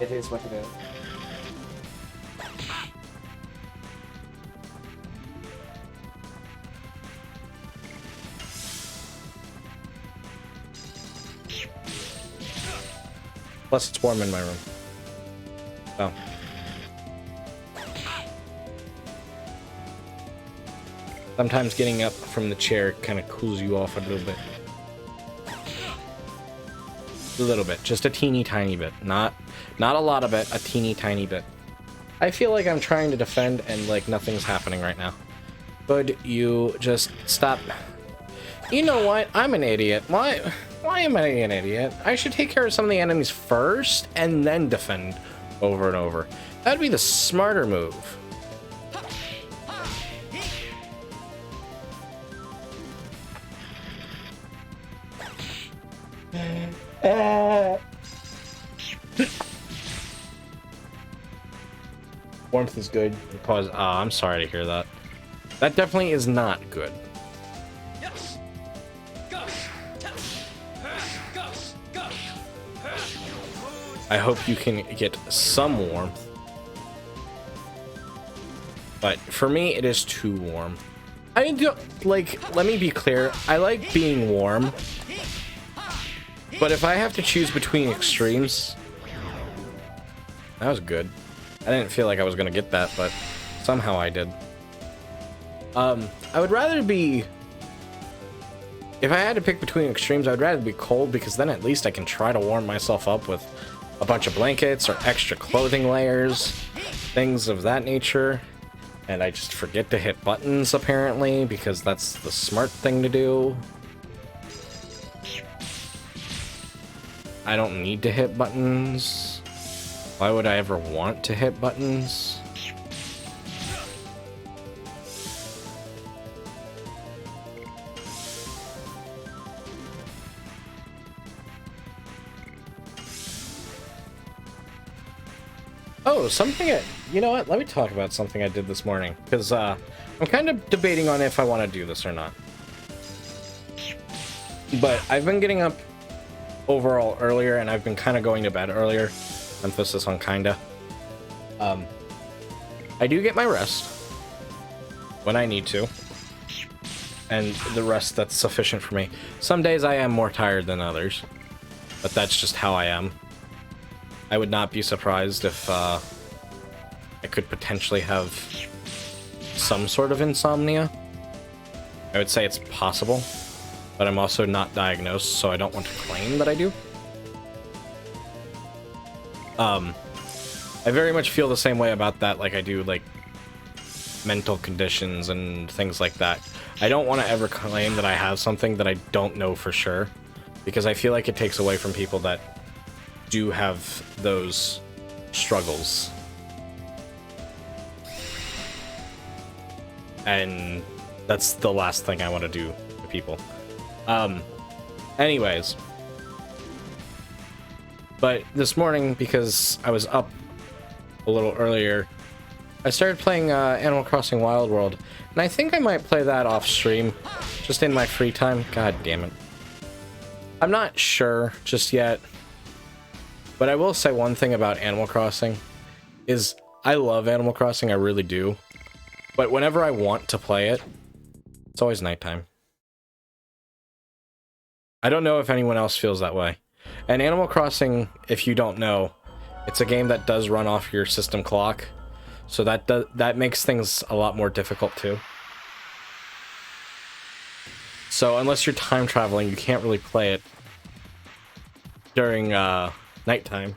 It is what it is. Plus, it's warm in my room. Oh. Sometimes getting up from the chair kind of cools you off a little bit. A little bit. Just a teeny tiny bit. Not a lot of it. A teeny tiny bit. I feel like I'm trying to defend and like nothing's happening right now. Could you just stop? You know what? I'm an idiot. Why am I an idiot? I should take care of some of the enemies first and then defend over and over. That'd be the smarter move. Warmth is good. Pause. I'm sorry to hear that. That definitely is not good. I hope you can get some warmth. But for me, it is too warm. I do, like, let me be clear. I like being warm. But if I have to choose between extremes... That was good. I didn't feel like I was going to get that, but somehow I did. I would rather be... If I had to pick between extremes, I'd rather be cold, because then at least I can try to warm myself up with a bunch of blankets or extra clothing layers, things of that nature. And I just forget to hit buttons, apparently, because that's the smart thing to do. I don't need to hit buttons. Why would I ever want to hit buttons? Oh, something you know what? Let me talk about something I did this morning, because I'm kind of debating on if I want to do this or not. But I've been getting up overall earlier, and I've been kind of going to bed earlier. Emphasis on kinda. I do get my rest when I need to, and the rest that's sufficient for me. Some days I am more tired than others, but that's just how I am. I would not be surprised if I could potentially have some sort of insomnia. I would say it's possible, but I'm also not diagnosed, so I don't want to claim that I do. I very much feel the same way about that, like I do, like, mental conditions and things like that. I don't want to ever claim that I have something that I don't know for sure, because I feel like it takes away from people that do have those struggles. And that's the last thing I want to do to people. Anyways. But this morning, because I was up a little earlier, I started playing Animal Crossing Wild World, and I think I might play that off stream, just in my free time. God damn it. I'm not sure just yet, but I will say one thing about Animal Crossing, is I love Animal Crossing, I really do, but whenever I want to play it, it's always nighttime. I don't know if anyone else feels that way. And Animal Crossing, if you don't know, it's a game that does run off your system clock, so that makes things a lot more difficult too. So unless you're time traveling, you can't really play it during nighttime.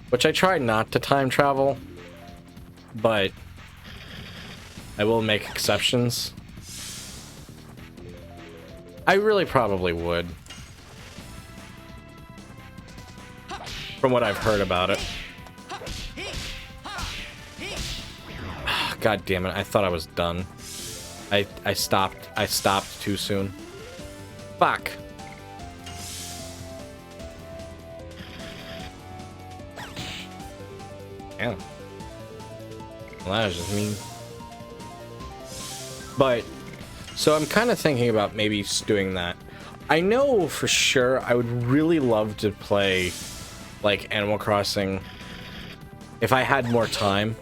Which I try not to time travel, but I will make exceptions. I really probably would, from what I've heard about it. God damn it, I thought I was done. I stopped too soon. Fuck. Damn. Well, that was just mean. But so I'm kind of thinking about maybe doing that. I know for sure I would really love to play, like, Animal Crossing if I had more time.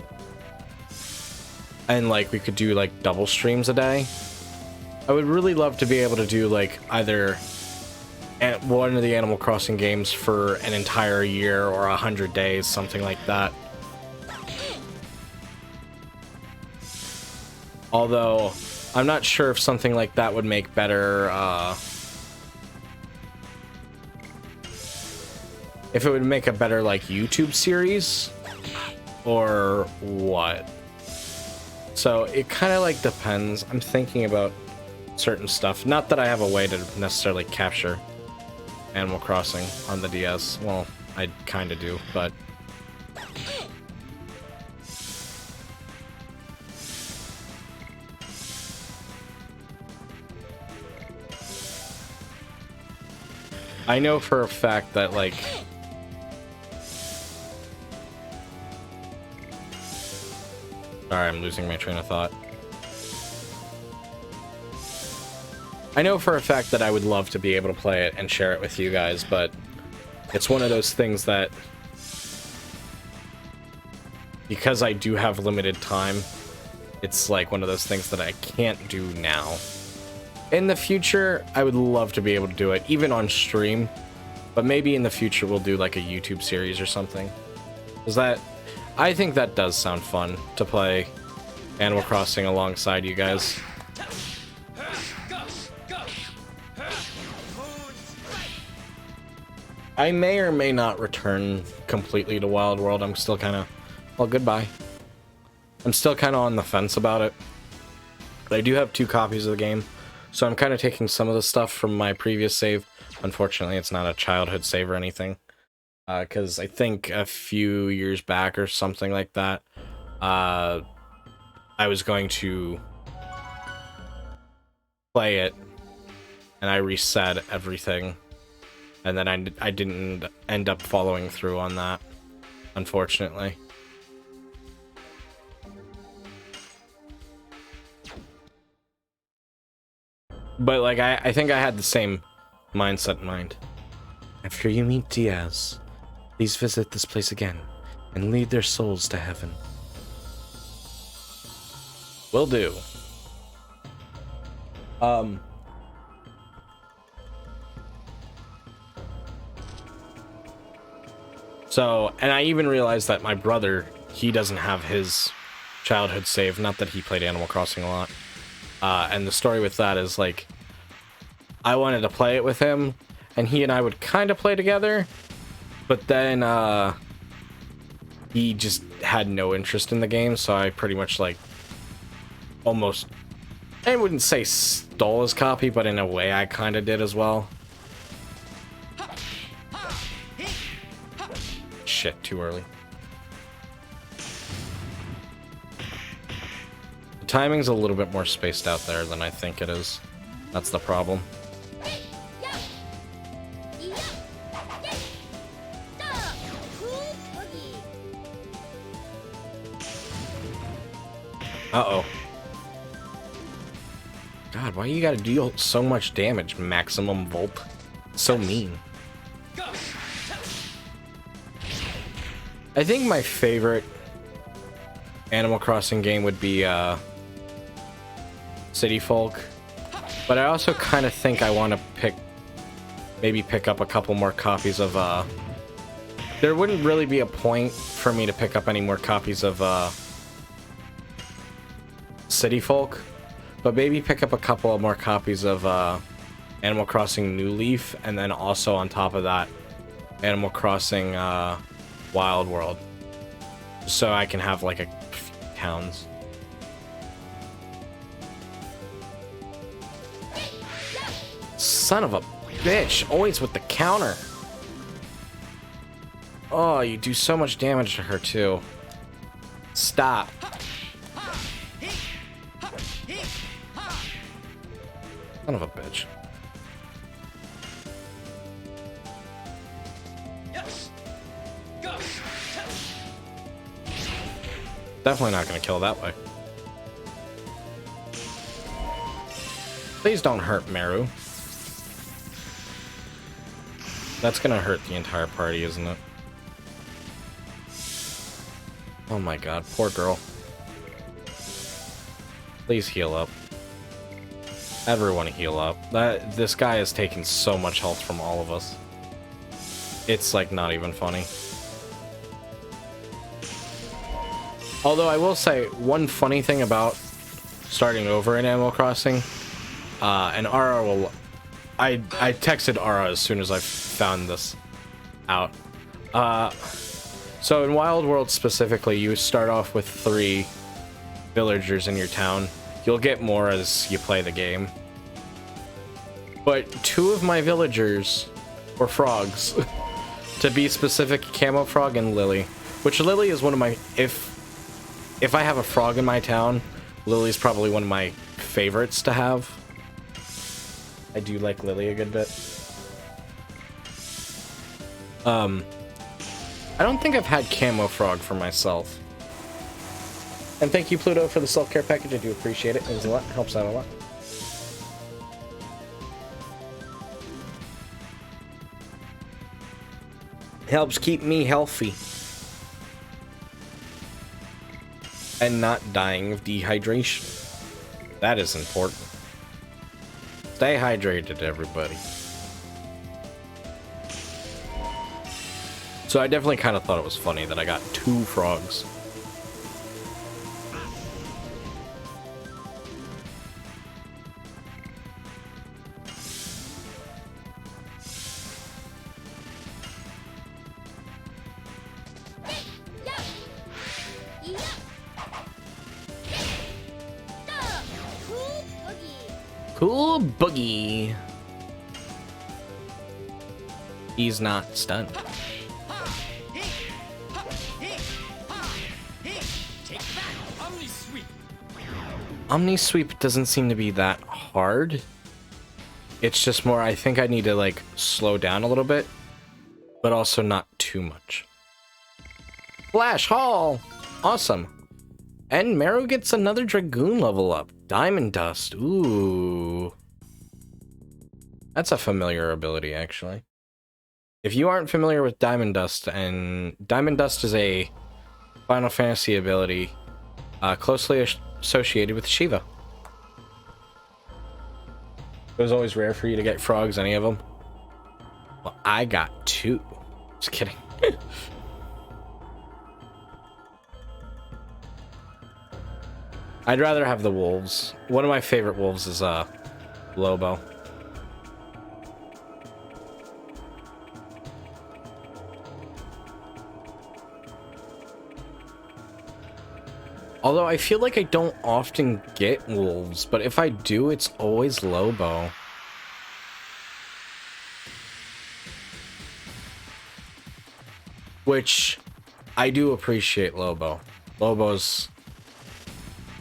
And, like, we could do, like, double streams a day. I would really love to be able to do, like, either one of the Animal Crossing games for an entire year or 100 days, something like that. Although I'm not sure if something like that would make better, if it would make a better, like, YouTube series, or what. So it kind of, like, depends. I'm thinking about certain stuff. Not that I have a way to necessarily capture Animal Crossing on the DS. Well, I kind of do, but... I know for a fact that, like... Sorry, I'm losing my train of thought. I know for a fact that I would love to be able to play it and share it with you guys, but it's one of those things that, because I do have limited time, it's like one of those things that I can't do now. In the future, I would love to be able to do it, even on stream, but maybe in the future we'll do like a YouTube series or something. Is that... I think that does sound fun, to play Animal Crossing alongside you guys. I may or may not return completely to Wild World. I'm still kind of... Well, goodbye. I'm still kind of on the fence about it. But I do have 2 copies of the game, so I'm kind of taking some of the stuff from my previous save. Unfortunately, it's not a childhood save or anything. Because I think a few years back or something like that, I was going to play it, and I reset everything, and then I didn't end up following through on that, unfortunately. But, like, I think I had the same mindset in mind. After you meet Diaz, please visit this place again, and lead their souls to heaven. Will do. So, and I even realized that my brother, he doesn't have his childhood save, not that he played Animal Crossing a lot. And the story with that is, like, I wanted to play it with him, and he and I would kind of play together, but then he just had no interest in the game, so I pretty much like almost, I wouldn't say stole his copy, but in a way I kind of did as well. Shit, too early. The timing's a little bit more spaced out there than I think it is. That's the problem. Uh-oh. God, why you gotta deal so much damage, Maximum Volt? So mean. I think my favorite Animal Crossing game would be City Folk, but I also kind of think I want to maybe pick up a couple more copies of there wouldn't really be a point for me to pick up any more copies of City Folk, but maybe pick up a couple of more copies of Animal Crossing New Leaf, and then also on top of that Animal Crossing Wild World, so I can have like a few towns. Son of a bitch, always with the counter. Oh, you do so much damage to her too. Stop. Son of a bitch. Definitely not gonna kill that way. Please don't hurt Meru. That's gonna hurt the entire party, isn't it? Oh my god, poor girl. Please heal up. Everyone heal up. This guy is taking so much health from all of us. It's like not even funny. Although I will say, one funny thing about starting over in Animal Crossing, and Ara will... I texted Ara as soon as I found this out. So in Wild World specifically, you start off with 3 villagers in your town. You'll get more as you play the game. But 2 of my villagers were frogs. To be specific, Camo Frog and Lily. Which Lily is one of my... If I have a frog in my town, Lily's probably one of my favorites to have. I do like Lily a good bit. I don't think I've had Camo Frog for myself. And thank you, Pluto, for the self-care package. I do appreciate it. It means a lot. It helps out a lot. Helps keep me healthy. And not dying of dehydration. That is important. Stay hydrated, everybody. So I definitely kind of thought it was funny that I got 2 frogs. Cool boogie. He's not stunned. Omni Sweep doesn't seem to be that hard. It's just more, I think I need to like slow down a little bit, but also not too much. Flash Hall! Awesome. And Meru gets another Dragoon level up. Diamond Dust. Ooh. That's a familiar ability, actually. If you aren't familiar with Diamond Dust, and Diamond Dust is a Final Fantasy ability closely associated with Shiva. It was always rare for you to get frogs, any of them. Well, I got 2. Just kidding. I'd rather have the wolves. One of my favorite wolves is Lobo. Although I feel like I don't often get wolves, but if I do, it's always Lobo. Which I do appreciate Lobo. Lobo's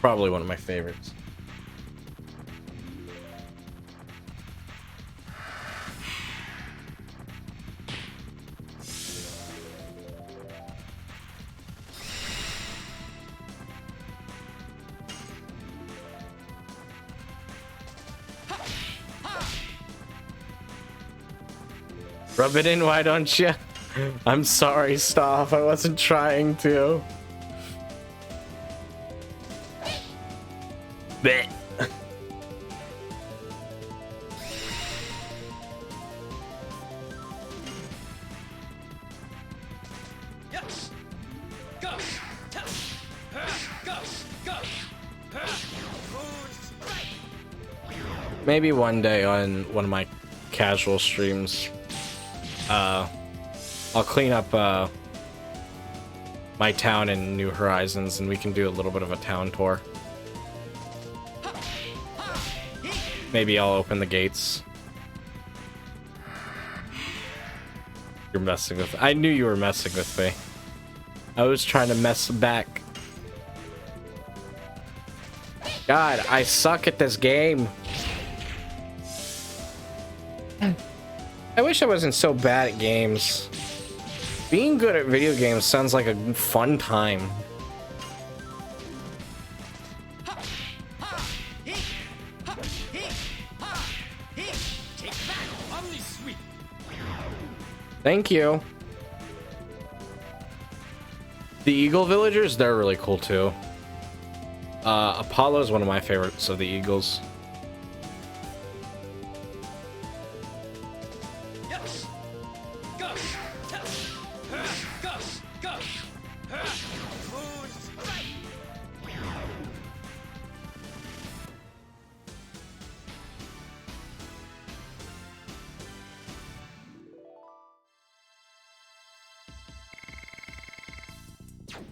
probably one of my favorites. Rub it in, why don't you? I'm sorry, stop. I wasn't trying to. Blech. Maybe one day on one of my casual streams, I'll clean up my town in New Horizons and we can do a little bit of a town tour. Maybe I'll open the gates. You're messing with... I knew you were messing with me. I was trying to mess back. God, I suck at this game. I wish I wasn't so bad at games. Being good at video games sounds like a fun time. Thank you. The Eagle Villagers, they're really cool too. Apollo is one of my favorites of the Eagles.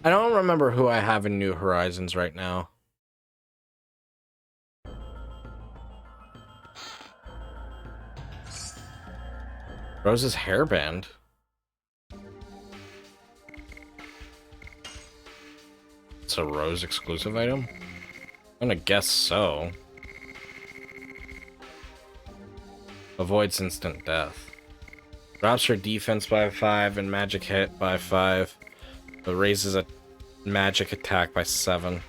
I don't remember who I have in New Horizons right now. Rose's hairband. It's a Rose exclusive item? I'm gonna guess so. Avoids instant death. Drops her defense by 5 and magic hit by 5. But raises a magic attack by 7.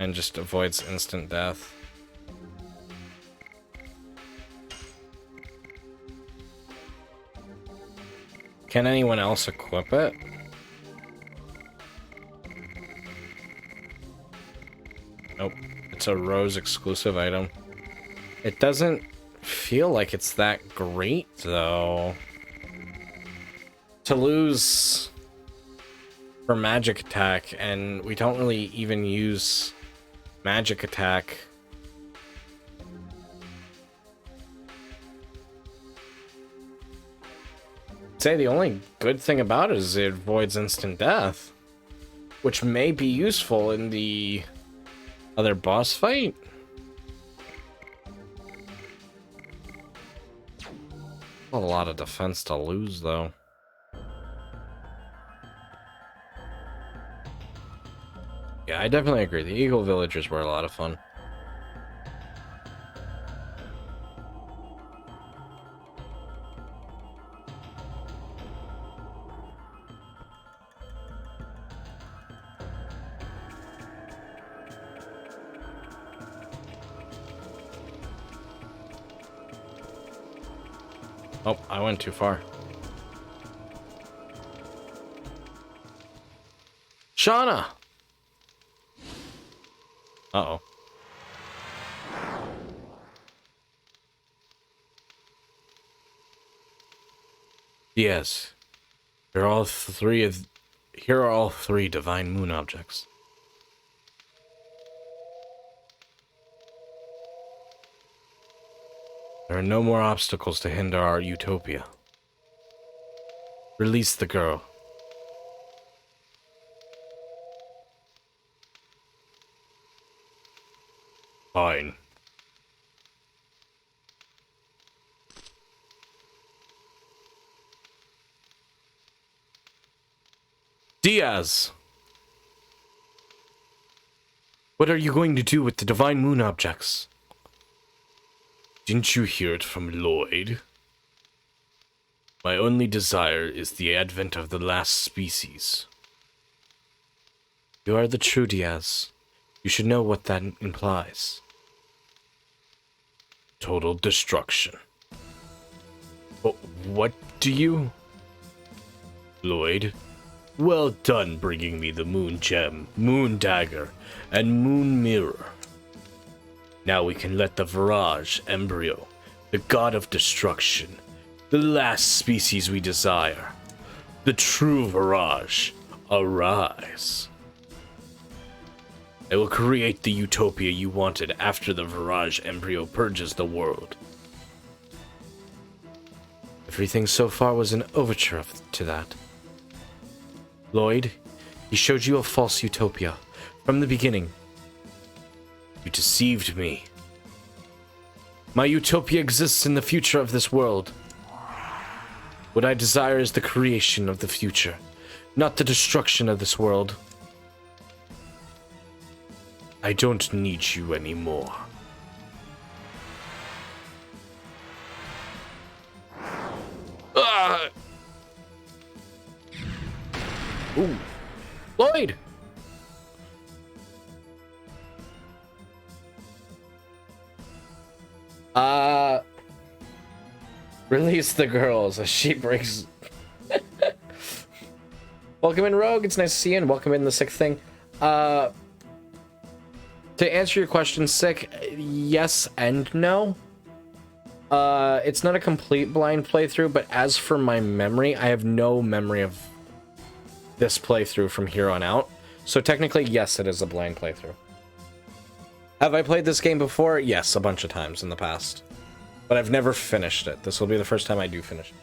And just avoids instant death. Can anyone else equip it? Nope. It's a Rose exclusive item. It doesn't feel like it's that great, though. To lose for magic attack, and we don't really even use magic attack. I'd say the only good thing about it is it avoids instant death, which may be useful in the other boss fight. A lot of defense to lose, though. Yeah, I definitely agree. The Eagle Villagers were a lot of fun. Oh, I went too far. Shauna! Uh-oh. Yes. Here are all three divine moon objects. There are no more obstacles to hinder our utopia. Release the girl. Fine. Diaz! What are you going to do with the divine moon objects? Didn't you hear it from Lloyd? My only desire is the advent of the last species. You are the true Diaz. You should know what that implies. Total destruction. What do you... Lloyd? Well done bringing me the moon gem, moon dagger, and moon mirror. Now we can let the Virage embryo, the god of destruction, the last species we desire, the true Virage, arise. I will create the utopia you wanted after the Virage embryo purges the world. Everything so far was an overture to that. Lloyd, he showed you a false utopia from the beginning. You deceived me. My utopia exists in the future of this world. What I desire is the creation of the future, not the destruction of this world. I don't need you anymore. Ooh. Lloyd! Release the girls as she breaks. Welcome in, Rogue. It's nice to see you, and welcome in the Sick thing. To answer your question, Sick, yes and no. It's not a complete blind playthrough, but as for my memory, I have no memory of this playthrough from here on out. So technically, yes, it is a blind playthrough. Have I played this game before? Yes, a bunch of times in the past. But I've never finished it. This will be the first time I do finish it.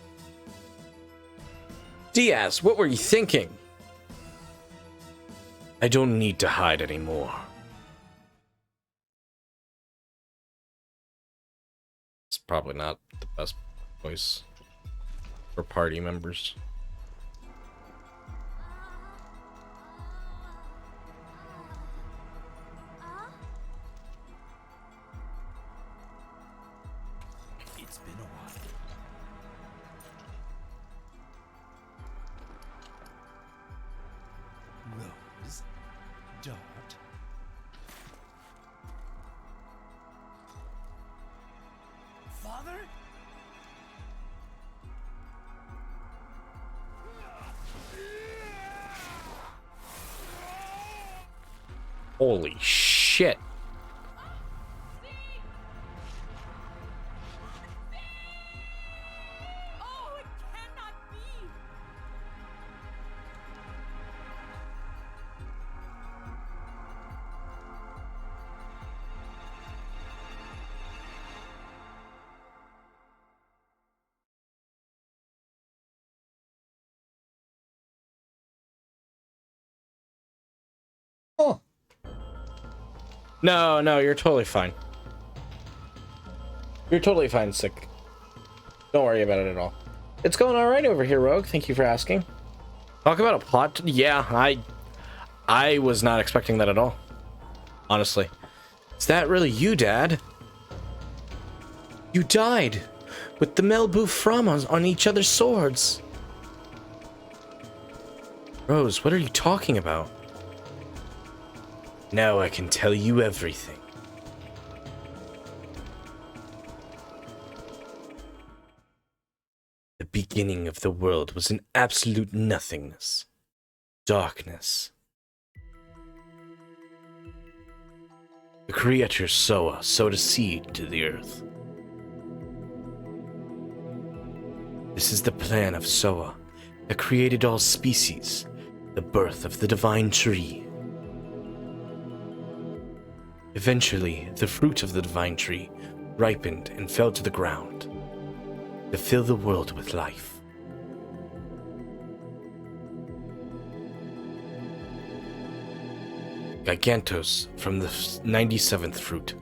Diaz, what were you thinking? I don't need to hide anymore. It's probably not the best voice for party members. It's been a while. Rose, Dart. Father? Holy shit. Oh, it cannot be. Oh. No, you're totally fine. You're totally fine, Sick. Don't worry about it at all. It's going all right over here, Rogue. Thank you for asking. Talk about a plot. Yeah, I was not expecting that at all. Honestly. Is that really you, Dad? You died with the Melbu Framas on each other's swords. Rose, what are you talking about? Now I can tell you everything. The beginning of the world was an absolute nothingness. Darkness. The creator Soa sowed a seed to the earth. This is the plan of Soa that created all species, the birth of the divine tree. Eventually, the fruit of the divine tree ripened and fell to the ground to fill the world with life. Gigantos from the 97th fruit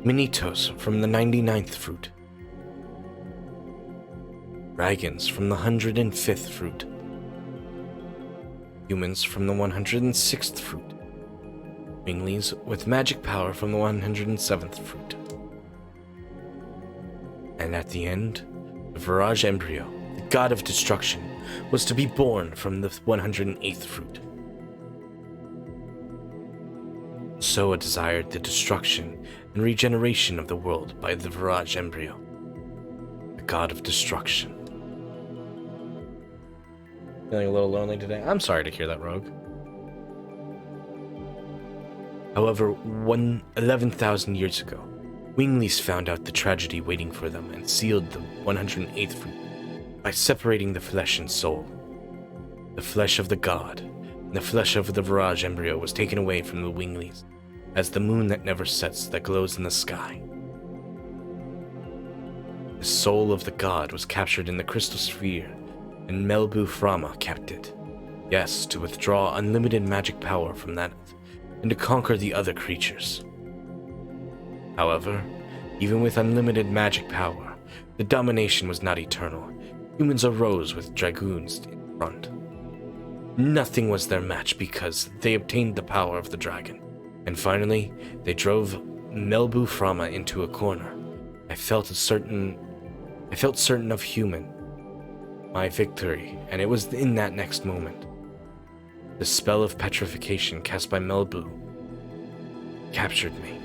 Minitos from the 99th fruit. Dragons from the 105th fruit. Humans from the 106th fruit. Winglies with magic power from the 107th fruit. And at the end, the Virage embryo, the god of destruction, was to be born from the 108th fruit. Soa desired the destruction and regeneration of the world by the Virage embryo, the god of destruction. Feeling a little lonely today? I'm sorry to hear that, Rogue. However, 11,000 years ago, Winglies found out the tragedy waiting for them and sealed the 108th fruit by separating the flesh and soul. The flesh of the god and the flesh of the Virage embryo was taken away from the Winglies as the moon that never sets that glows in the sky. The soul of the god was captured in the crystal sphere, and Melbu Frama kept it. Yes, to withdraw unlimited magic power from that and to conquer the other creatures. However, even with unlimited magic power, the domination was not eternal. Humans arose with Dragoons in front. Nothing was their match because they obtained the power of the dragon. And finally, they drove Melbu Frama into a corner. I felt certain of my victory, and it was in that next moment. The spell of petrification cast by Melbu captured me.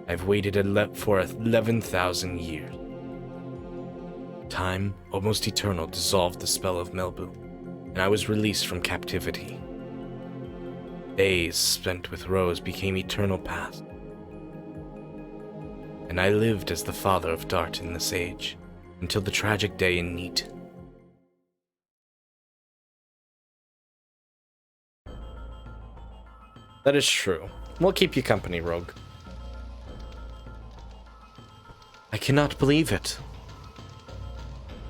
I've waited for 11,000 years. Time, almost eternal, dissolved the spell of Melbu, and I was released from captivity. Days spent with Rose became eternal past, and I lived as the father of Dart in this age, until the tragic day in Neat. That is true. We'll keep you company, Rogue. I cannot believe it.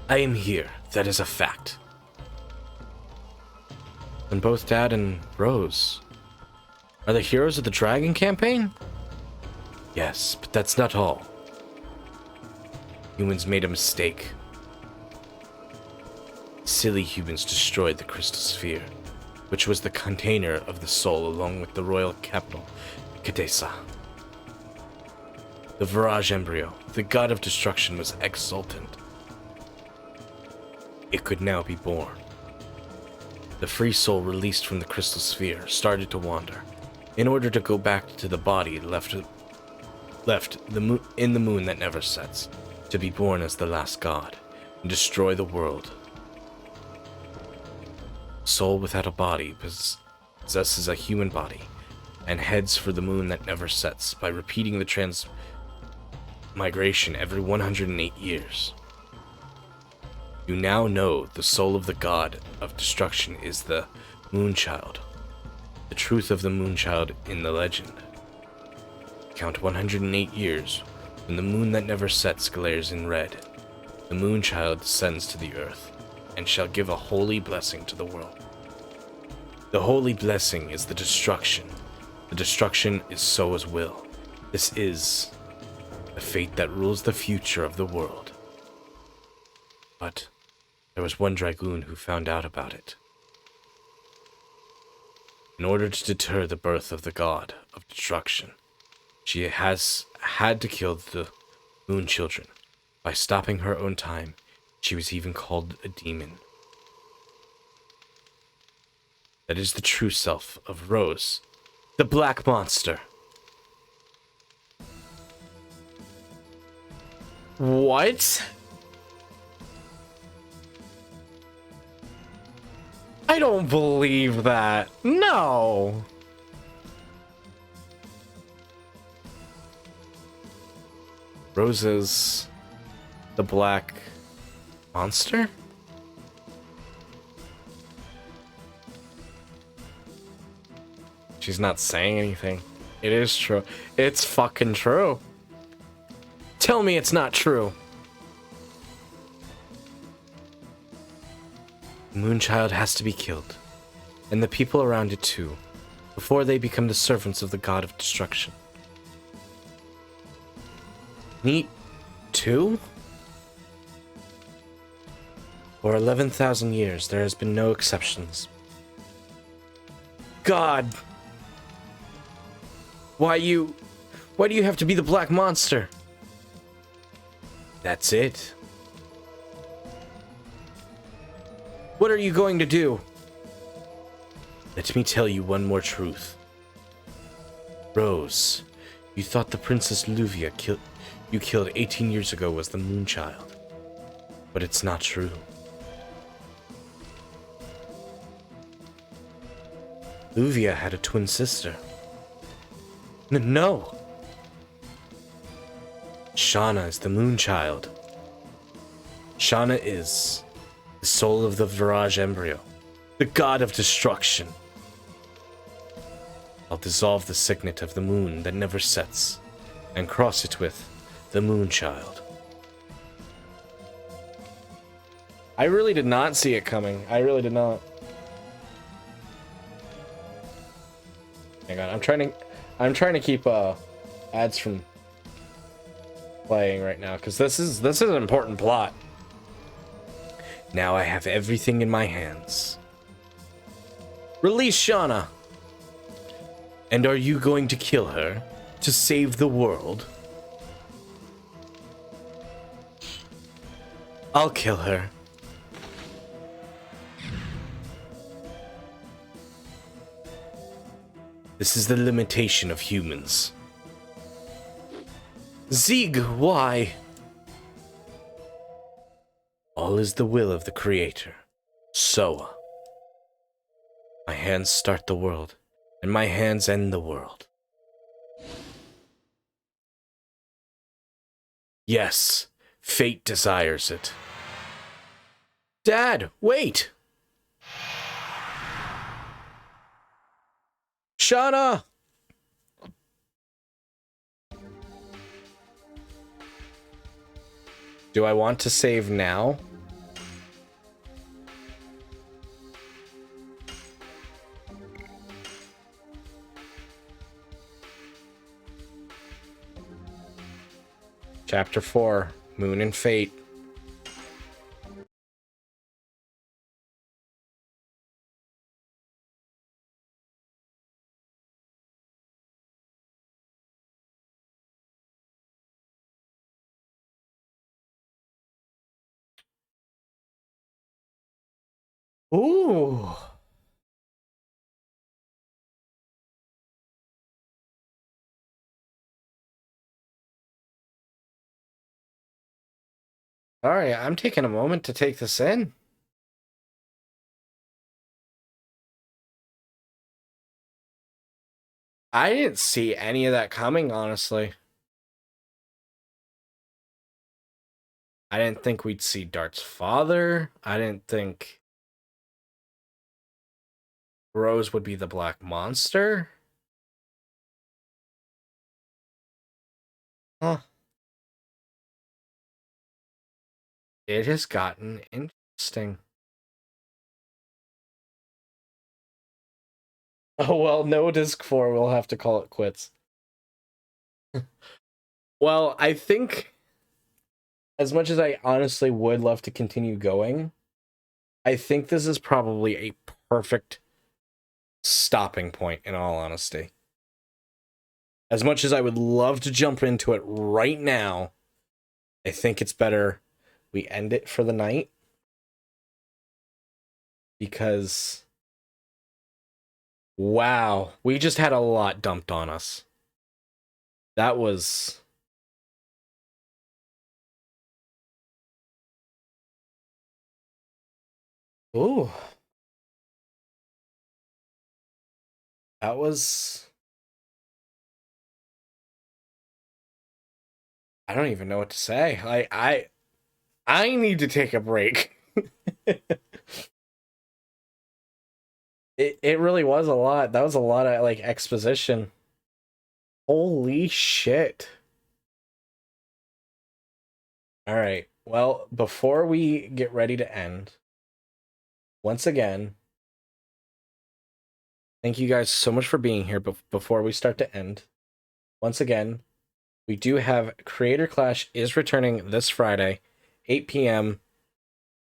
I am here, that is a fact. And both Dad and Rose are the heroes of the Dragon campaign? Yes, but that's not all. Humans made a mistake. Silly humans destroyed the crystal sphere, which was the container of the soul along with the royal capital, Kadesa. The Virage embryo, the god of destruction, was exultant. It could now be born. The free soul released from the crystal sphere started to wander, in order to go back to the body left in the moon that never sets, to be born as the last god, and destroy the world. Soul without a body possesses a human body, and heads for the moon that never sets by repeating the transmigration every 108 years. You now know the soul of the god of destruction is the Moonchild. The truth of the Moonchild in the legend. Count 108 years, when the moon that never sets glares in red. The Moonchild descends to the earth, and shall give a holy blessing to the world. The holy blessing is the destruction. The destruction is Soa's will. This is the fate that rules the future of the world. But there was one Dragoon who found out about it. In order to deter the birth of the god of destruction, she has had to kill the moon children. By stopping her own time, she was even called a demon. That is the true self of Rose, the black monster. What? I don't believe that. No. Rose is the black monster? She's not saying anything. It is true. It's fucking true. Tell me it's not true. Moonchild has to be killed, and the people around it too. before they become the servants of the god of destruction. Neat 2? For 11,000 years, there has been no exceptions. God! Why do you have to be the black monster? That's it. What are you going to do? Let me tell you one more truth. Rose, you thought the Princess Luvia you killed 18 years ago was the Moonchild. But it's not true. Luvia had a twin sister. No! Shauna is the Moonchild. Shauna is the soul of the Virage embryo, the god of destruction. I'll dissolve the signet of the moon that never sets, and cross it with the Moonchild. I really did not see it coming. I really did not. Hang on, I'm trying to keep ads from playing right now, because this is an important plot. Now I have everything in my hands. Release Shauna! And are you going to kill her to save the world? I'll kill her. This is the limitation of humans. Zig, why? All is the will of the Creator. Soa. My hands start the world, and my hands end the world. Yes, fate desires it. Dad, wait! Shauna! Do I want to save now? Chapter 4, Moon and Fate. Ooh. All right, I'm taking a moment to take this in. I didn't see any of that coming, honestly. I didn't think we'd see Dart's father. I didn't think Rose would be the black monster. Huh. It has gotten interesting. Oh, well, no disc 4. We'll have to call it quits. Well, I think as much as I honestly would love to continue going, I think this is probably a perfect stopping point, in all honesty. As much as I would love to jump into it right now, I think it's better we end it for the night. Because, wow, we just had a lot dumped on us. That was... Ooh. That was... I don't even know what to say. I need to take a break. It really was a lot. That was a lot of like exposition. Holy shit. All right. Well, before we get ready to end, once again, Thank you guys so much for being here. But before we start to end, once again, we do have Creator Clash is returning this Friday, 8 p.m.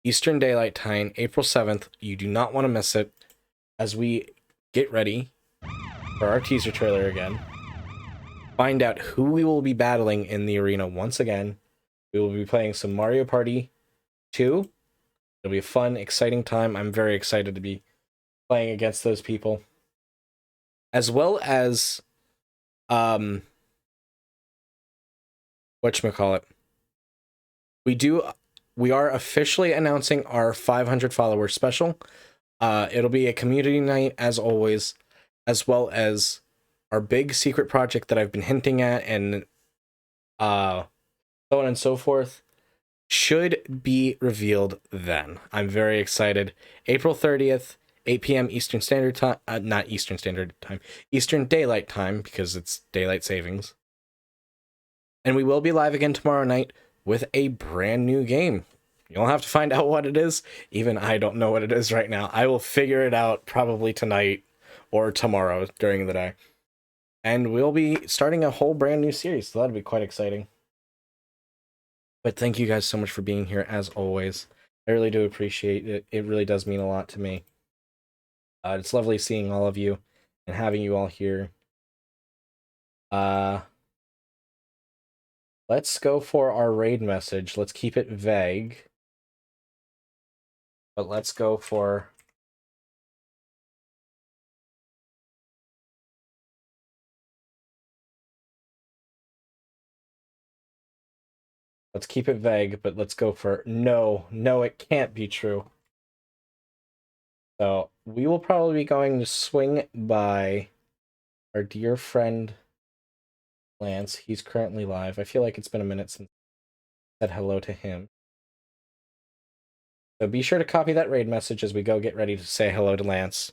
Eastern Daylight Time, April 7th. You do not want to miss it as we get ready for our teaser trailer again. Find out who we will be battling in the arena once again. We will be playing some Mario Party 2. It'll be a fun, exciting time. I'm very excited to be playing against those people. As well as whatchamacallit. We are officially announcing our 500 follower special. It'll be a community night as always, as well as our big secret project that I've been hinting at, and so on and so forth, should be revealed then. I'm very excited. April 30th, 8 p.m. Eastern Standard Time, not Eastern Standard Time, Eastern Daylight Time, because it's daylight savings. And we will be live again tomorrow night with a brand new game. You'll have to find out what it is. Even I don't know what it is right now. I will figure it out probably tonight or tomorrow during the day. And we'll be starting a whole brand new series, so that'll be quite exciting. But thank you guys so much for being here, as always. I really do appreciate it. It really does mean a lot to me. It's lovely seeing all of you and having you all here. Let's go for our raid message. Let's keep it vague. But let's go for... Let's keep it vague, but let's go for no, it can't be true. So we will probably be going to swing by our dear friend Lance. He's currently live. I feel like it's been a minute since I said hello to him. So be sure to copy that raid message as we go get ready to say hello to Lance.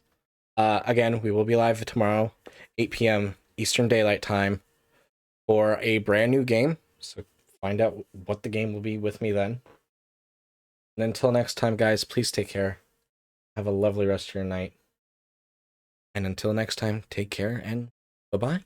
Again, we will be live tomorrow, 8 p.m. Eastern Daylight Time, for a brand new game. So find out what the game will be with me then. And until next time, guys, please take care. Have a lovely rest of your night. And until next time, take care and bye-bye.